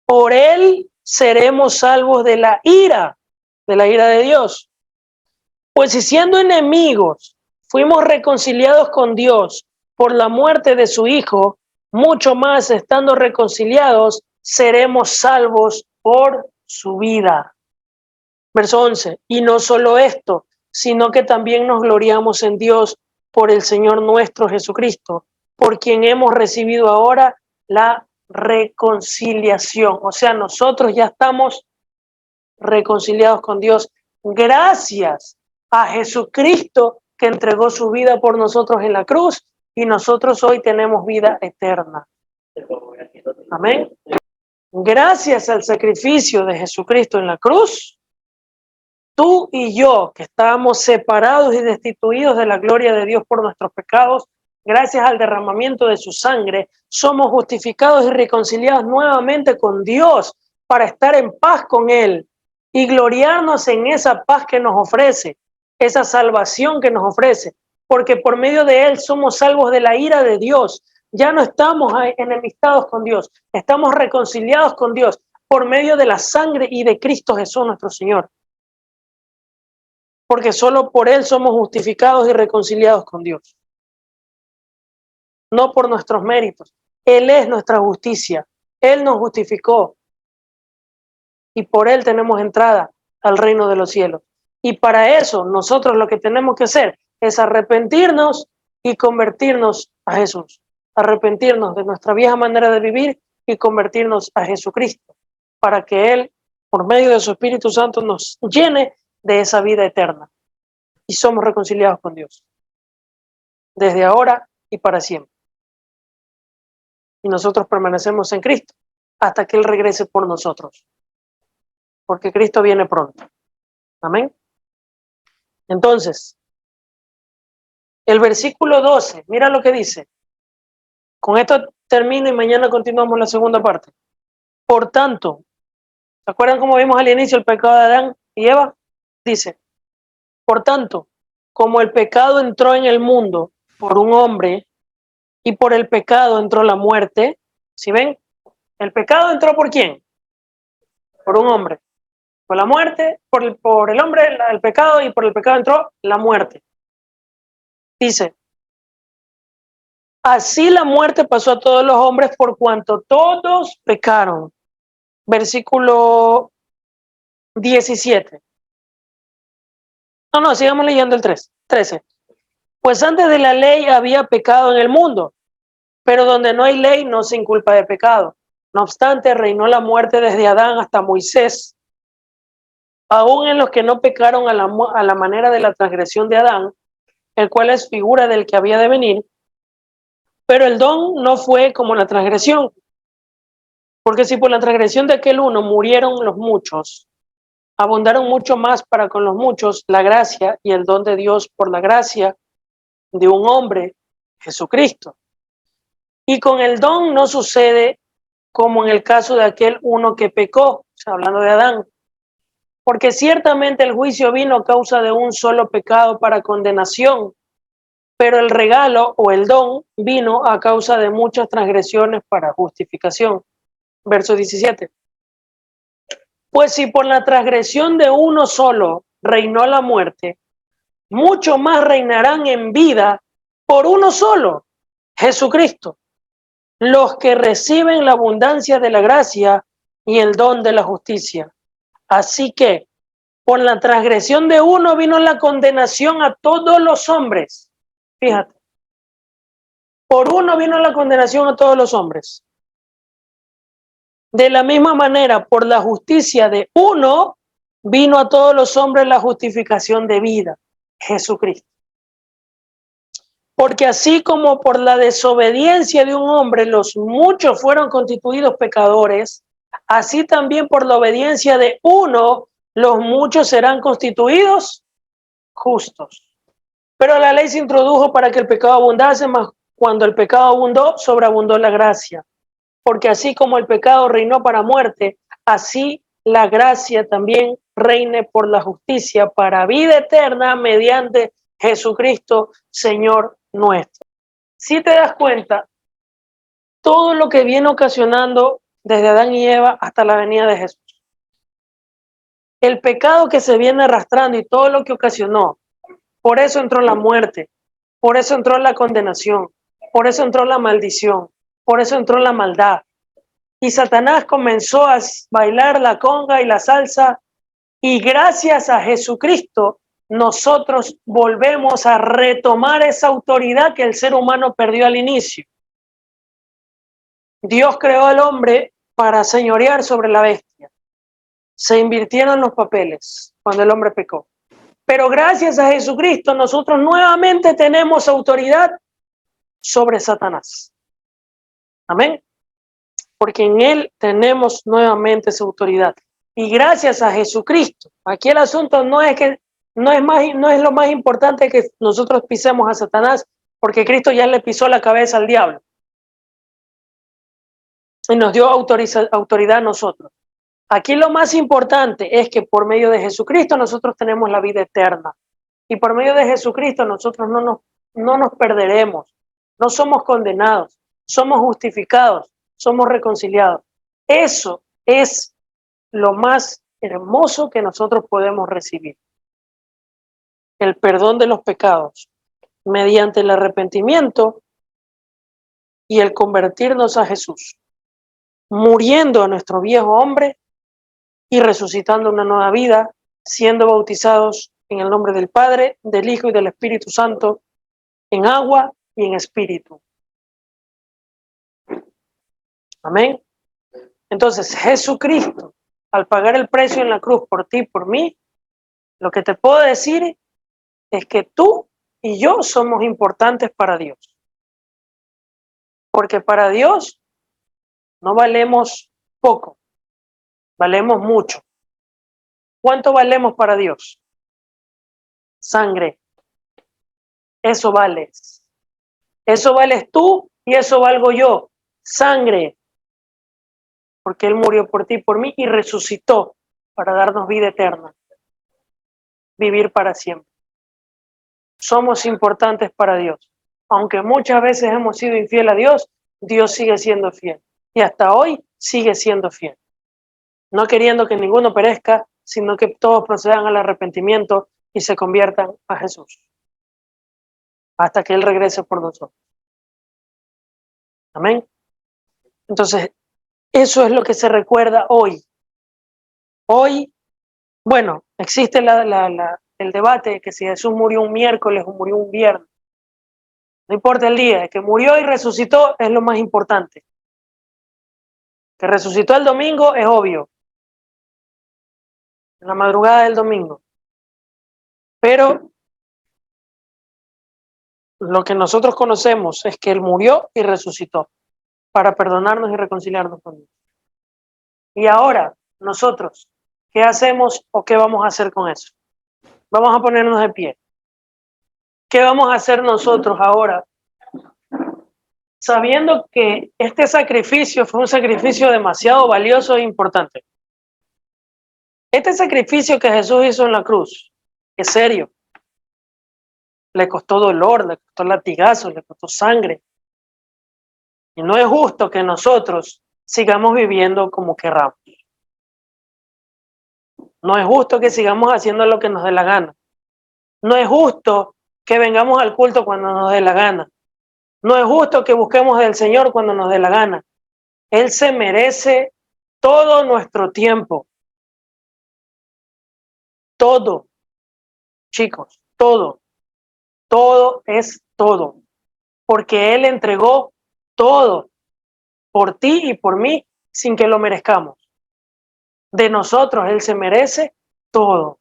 por él seremos salvos de la ira de Dios. Pues si siendo enemigos fuimos reconciliados con Dios por la muerte de su Hijo, mucho más estando reconciliados seremos salvos por su vida. Verso 11. Y no solo esto, sino que también nos gloriamos en Dios por el Señor nuestro Jesucristo, por quien hemos recibido ahora la reconciliación. O sea, nosotros ya estamos reconciliados con Dios gracias a Jesucristo que entregó su vida por nosotros en la cruz, y nosotros hoy tenemos vida eterna. Amén. Gracias al sacrificio de Jesucristo en la cruz, tú y yo, que estábamos separados y destituidos de la gloria de Dios por nuestros pecados, gracias al derramamiento de su sangre, somos justificados y reconciliados nuevamente con Dios para estar en paz con Él y gloriarnos en esa paz que nos ofrece, esa salvación que nos ofrece, porque por medio de Él somos salvos de la ira de Dios. Ya no estamos enemistados con Dios, estamos reconciliados con Dios por medio de la sangre y de Cristo Jesús nuestro Señor. Porque solo por Él somos justificados y reconciliados con Dios. No por nuestros méritos. Él es nuestra justicia. Él nos justificó. Y por Él tenemos entrada al reino de los cielos. Y para eso nosotros lo que tenemos que hacer es arrepentirnos y convertirnos a Jesús. Arrepentirnos de nuestra vieja manera de vivir y convertirnos a Jesucristo. Para que Él, por medio de su Espíritu Santo, nos llene de esa vida eterna. Y somos reconciliados con Dios. Desde ahora y para siempre. Y nosotros permanecemos en Cristo hasta que Él regrese por nosotros. Porque Cristo viene pronto. Amén. Entonces, el versículo 12, mira lo que dice. Con esto termino y mañana continuamos la segunda parte. Por tanto, ¿se acuerdan cómo vimos al inicio el pecado de Adán y Eva? Dice, por tanto, como el pecado entró en el mundo por un hombre y por el pecado entró la muerte, ¿sí ven? El pecado entró ¿por quién? Por un hombre. Por la muerte, por el hombre, el pecado, y por el pecado entró la muerte. Dice, así la muerte pasó a todos los hombres por cuanto todos pecaron. Versículo 17. No, sigamos leyendo el 13. Pues antes de la ley había pecado en el mundo, pero donde no hay ley no se inculpa de pecado. No obstante, reinó la muerte desde Adán hasta Moisés, aún en los que no pecaron a la manera de la transgresión de Adán, el cual es figura del que había de venir, pero el don no fue como la transgresión. Porque si por la transgresión de aquel uno murieron los muchos, abundaron mucho más para con los muchos la gracia y el don de Dios por la gracia de un hombre, Jesucristo. Y con el don no sucede como en el caso de aquel uno que pecó, o sea, hablando de Adán, porque ciertamente el juicio vino a causa de un solo pecado para condenación, pero el regalo o el don vino a causa de muchas transgresiones para justificación. Verso 17. Pues si por la transgresión de uno solo reinó la muerte, mucho más reinarán en vida por uno solo, Jesucristo, los que reciben la abundancia de la gracia y el don de la justicia. Así que por la transgresión de uno vino la condenación a todos los hombres. Fíjate, por uno vino la condenación a todos los hombres. De la misma manera, por la justicia de uno vino a todos los hombres la justificación de vida, Jesucristo. Porque así como por la desobediencia de un hombre los muchos fueron constituidos pecadores, así también por la obediencia de uno los muchos serán constituidos justos. Pero la ley se introdujo para que el pecado abundase, mas cuando el pecado abundó, sobreabundó la gracia. Porque así como el pecado reinó para muerte, así la gracia también reine por la justicia para vida eterna mediante Jesucristo, Señor nuestro. Si te das cuenta, todo lo que viene ocasionando desde Adán y Eva hasta la venida de Jesús, el pecado que se viene arrastrando y todo lo que ocasionó, por eso entró la muerte, por eso entró la condenación, por eso entró la maldición, por eso entró la maldad. Y Satanás comenzó a bailar la conga y la salsa, y gracias a Jesucristo nosotros volvemos a retomar esa autoridad que el ser humano perdió al inicio. Dios creó al hombre para señorear sobre la bestia. Se invirtieron los papeles cuando el hombre pecó. Pero gracias a Jesucristo nosotros nuevamente tenemos autoridad sobre Satanás. Amén. Porque en él tenemos nuevamente esa autoridad. Y gracias a Jesucristo, aquí el asunto no es lo más importante que nosotros pisemos a Satanás, porque Cristo ya le pisó la cabeza al diablo y nos dio autoridad a nosotros. Aquí lo más importante es que por medio de Jesucristo nosotros tenemos la vida eterna, y por medio de Jesucristo nosotros no nos perderemos, no somos condenados, somos justificados, somos reconciliados. Eso es lo más hermoso que nosotros podemos recibir. El perdón de los pecados mediante el arrepentimiento y el convertirnos a Jesús, muriendo a nuestro viejo hombre y resucitando una nueva vida, siendo bautizados en el nombre del Padre, del Hijo y del Espíritu Santo, en agua y en espíritu. Amén. Entonces, Jesucristo, al pagar el precio en la cruz por ti y por mí, lo que te puedo decir es que tú y yo somos importantes para Dios. Porque para Dios no valemos poco, valemos mucho. ¿Cuánto valemos para Dios? Sangre. Eso vales. Eso vales tú y eso valgo yo. Sangre. Porque Él murió por ti y por mí y resucitó para darnos vida eterna. Vivir para siempre. Somos importantes para Dios. Aunque muchas veces hemos sido infiel a Dios, Dios sigue siendo fiel. Y hasta hoy sigue siendo fiel. No queriendo que ninguno perezca, sino que todos procedan al arrepentimiento y se conviertan a Jesús. Hasta que Él regrese por nosotros. Amén. Entonces, eso es lo que se recuerda hoy. Hoy, bueno, existe el debate de que si Jesús murió un miércoles o murió un viernes. No importa el día, que murió y resucitó es lo más importante. Que resucitó el domingo es obvio. En la madrugada del domingo. Pero lo que nosotros conocemos es que Él murió y resucitó para perdonarnos y reconciliarnos con Dios. Y ahora, nosotros, ¿qué hacemos o qué vamos a hacer con eso? Vamos a ponernos de pie. ¿Qué vamos a hacer nosotros ahora? Sabiendo que este sacrificio fue un sacrificio demasiado valioso e importante. Este sacrificio que Jesús hizo en la cruz es serio. Le costó dolor, le costó latigazos, le costó sangre. Y no es justo que nosotros sigamos viviendo como querramos. No es justo que sigamos haciendo lo que nos dé la gana. No es justo que vengamos al culto cuando nos dé la gana. No es justo que busquemos del Señor cuando nos dé la gana. Él se merece todo nuestro tiempo. Todo, chicos, todo. Todo es todo. Porque Él entregó todo por ti y por mí sin que lo merezcamos. De nosotros Él se merece todo.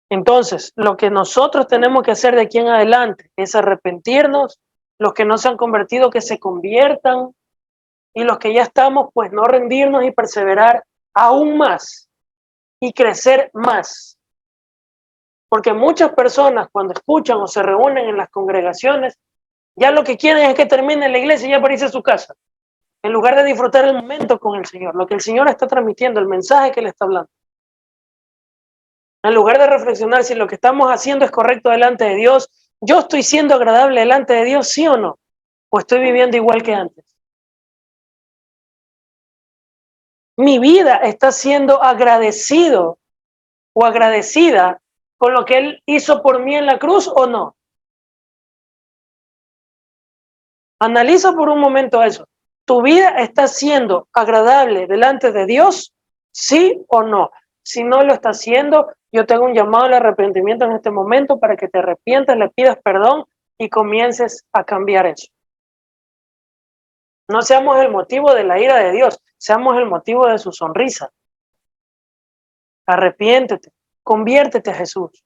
Entonces, lo que nosotros tenemos que hacer de aquí en adelante es arrepentirnos, los que no se han convertido que se conviertan y los que ya estamos, pues no rendirnos y perseverar aún más y crecer más. Porque muchas personas cuando escuchan o se reúnen en las congregaciones, ya lo que quieren es que termine la iglesia y ya para irse a su casa, en lugar de disfrutar el momento con el Señor, lo que el Señor está transmitiendo, el mensaje que le está hablando. En lugar de reflexionar si lo que estamos haciendo es correcto delante de Dios, yo estoy siendo agradable delante de Dios, sí o no, o estoy viviendo igual que antes. Mi vida está siendo agradecido o agradecida con lo que Él hizo por mí en la cruz o no. Analiza por un momento eso. ¿Tu vida está siendo agradable delante de Dios? ¿Sí o no? Si no lo está haciendo, yo te hago un llamado al arrepentimiento en este momento para que te arrepientas, le pidas perdón y comiences a cambiar eso. No seamos el motivo de la ira de Dios, seamos el motivo de su sonrisa. Arrepiéntete, conviértete a Jesús.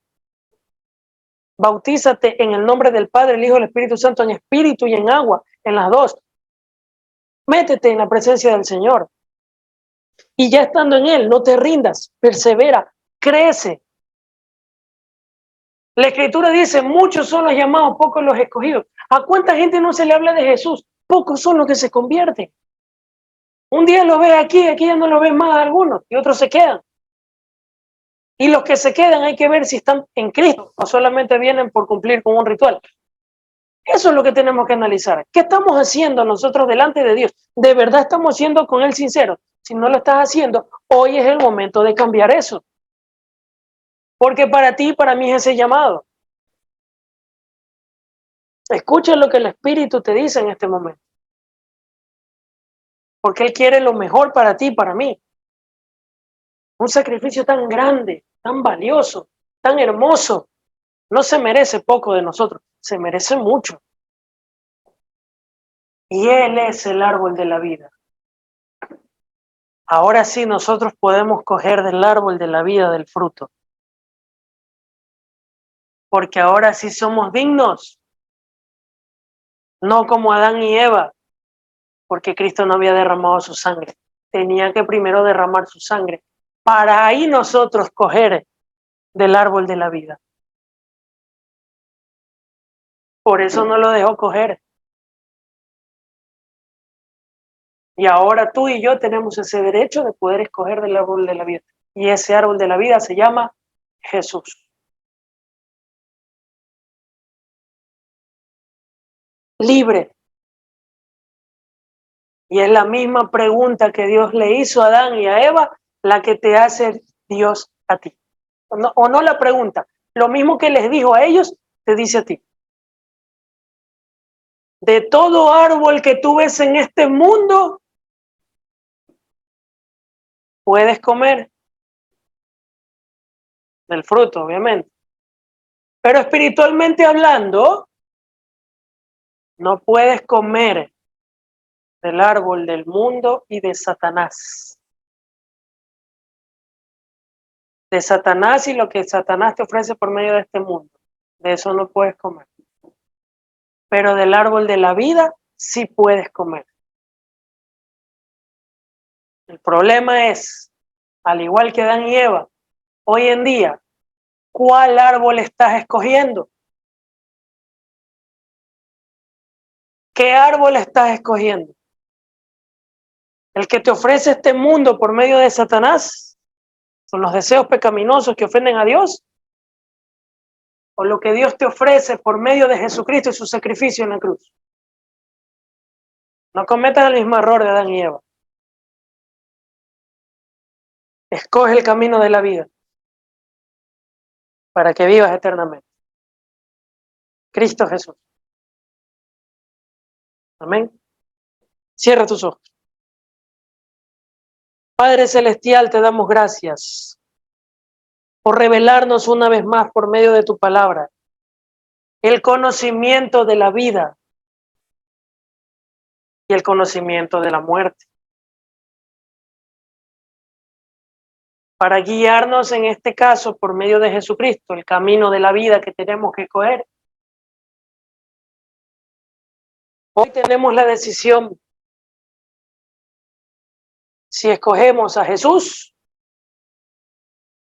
Bautízate en el nombre del Padre, el Hijo y el Espíritu Santo, en espíritu y en agua, en las dos. Métete en la presencia del Señor. Y ya estando en Él, no te rindas, persevera, crece. La Escritura dice, muchos son los llamados, pocos los escogidos. ¿A cuánta gente no se le habla de Jesús? Pocos son los que se convierten. Un día lo ves aquí ya no lo ves más a algunos, y otros se quedan. Y los que se quedan hay que ver si están en Cristo o solamente vienen por cumplir con un ritual. Eso es lo que tenemos que analizar. ¿Qué estamos haciendo nosotros delante de Dios? ¿De verdad estamos siendo con Él sinceros? Si no lo estás haciendo, hoy es el momento de cambiar eso. Porque para ti y para mí es ese llamado. Escucha lo que el Espíritu te dice en este momento. Porque Él quiere lo mejor para ti y para mí. Un sacrificio tan grande, tan valioso, tan hermoso. No se merece poco de nosotros, se merece mucho. Y Él es el árbol de la vida. Ahora sí nosotros podemos coger del árbol de la vida del fruto. Porque ahora sí somos dignos. No como Adán y Eva, porque Cristo no había derramado su sangre. Tenía que primero derramar su sangre para ahí nosotros coger del árbol de la vida. Por eso no lo dejó coger. Y ahora tú y yo tenemos ese derecho de poder escoger del árbol de la vida. Y ese árbol de la vida se llama Jesús. Libre. Y es la misma pregunta que Dios le hizo a Adán y a Eva, la que te hace Dios a ti. O no la pregunta. Lo mismo que les dijo a ellos, te dice a ti. De todo árbol que tú ves en este mundo, puedes comer del fruto, obviamente. Pero espiritualmente hablando, no puedes comer del árbol del mundo y de Satanás. De Satanás y lo que Satanás te ofrece por medio de este mundo. De eso no puedes comer. Pero del árbol de la vida sí puedes comer. El problema es, al igual que Adán y Eva, hoy en día, ¿cuál árbol estás escogiendo? ¿Qué árbol estás escogiendo? ¿El que te ofrece este mundo por medio de Satanás? ¿Son los deseos pecaminosos que ofenden a Dios? ¿O lo que Dios te ofrece por medio de Jesucristo y su sacrificio en la cruz? No cometas el mismo error de Adán y Eva. Escoge el camino de la vida para que vivas eternamente. Cristo Jesús. Amén. Cierra tus ojos. Padre Celestial, te damos gracias por revelarnos una vez más por medio de tu palabra el conocimiento de la vida y el conocimiento de la muerte, para guiarnos en este caso por medio de Jesucristo, el camino de la vida que tenemos que coger. Hoy tenemos la decisión si escogemos a Jesús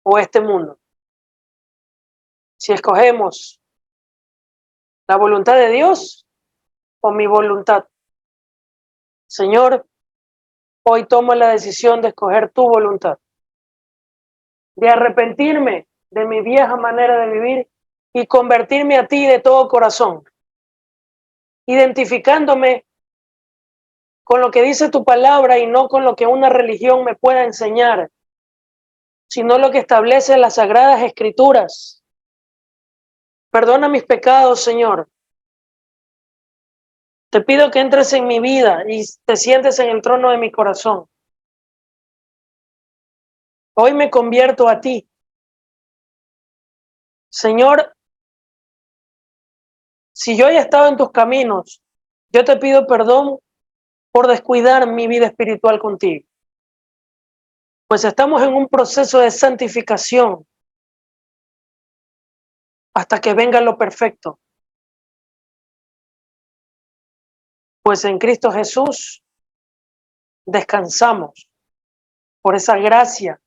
o este mundo, si escogemos la voluntad de Dios o mi voluntad. Señor, hoy tomo la decisión de escoger tu voluntad, de arrepentirme de mi vieja manera de vivir y convertirme a ti de todo corazón, identificándome con lo que dice tu palabra y no con lo que una religión me pueda enseñar, sino lo que establece las sagradas escrituras. Perdona mis pecados, Señor. Te pido que entres en mi vida y te sientes en el trono de mi corazón. Hoy me convierto a ti. Señor, si yo he estado en tus caminos, yo te pido perdón por descuidar mi vida espiritual contigo. Pues estamos en un proceso de santificación hasta que venga lo perfecto. Pues en Cristo Jesús descansamos por esa gracia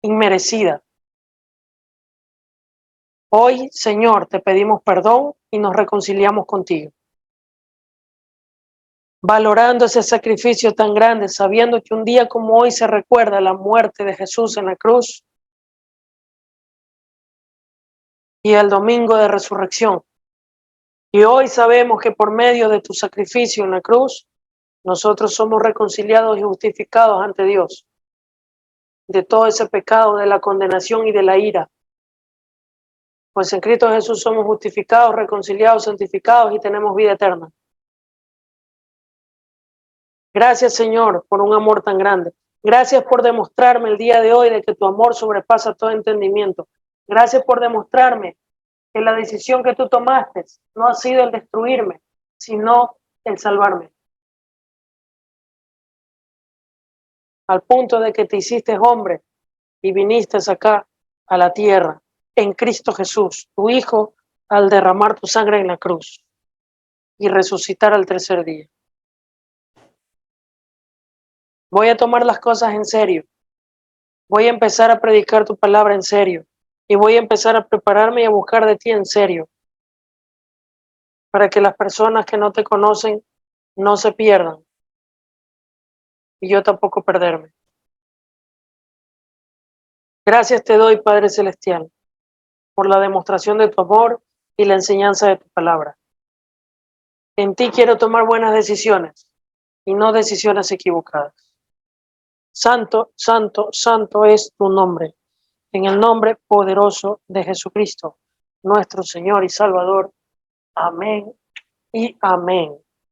inmerecida. Hoy, Señor, te pedimos perdón y nos reconciliamos contigo, valorando ese sacrificio tan grande, sabiendo que un día como hoy se recuerda la muerte de Jesús en la cruz y el domingo de resurrección. Y hoy sabemos que por medio de tu sacrificio en la cruz, nosotros somos reconciliados y justificados ante Dios de todo ese pecado, de la condenación y de la ira. Pues en Cristo Jesús somos justificados, reconciliados, santificados y tenemos vida eterna. Gracias, Señor, por un amor tan grande. Gracias por demostrarme el día de hoy de que tu amor sobrepasa todo entendimiento. Gracias por demostrarme que la decisión que tú tomaste no ha sido el destruirme, sino el salvarme. Al punto de que te hiciste hombre y viniste acá a la tierra en Cristo Jesús, tu Hijo, al derramar tu sangre en la cruz y resucitar al tercer día. Voy a tomar las cosas en serio. Voy a empezar a predicar tu palabra en serio. Y voy a empezar a prepararme y a buscar de ti en serio. Para que las personas que no te conocen no se pierdan. Y yo tampoco perderme. Gracias te doy, Padre Celestial, por la demostración de tu amor y la enseñanza de tu palabra. En ti quiero tomar buenas decisiones y no decisiones equivocadas. Santo, santo, santo es tu nombre. En el nombre poderoso de Jesucristo, nuestro Señor y Salvador. Amén y amén.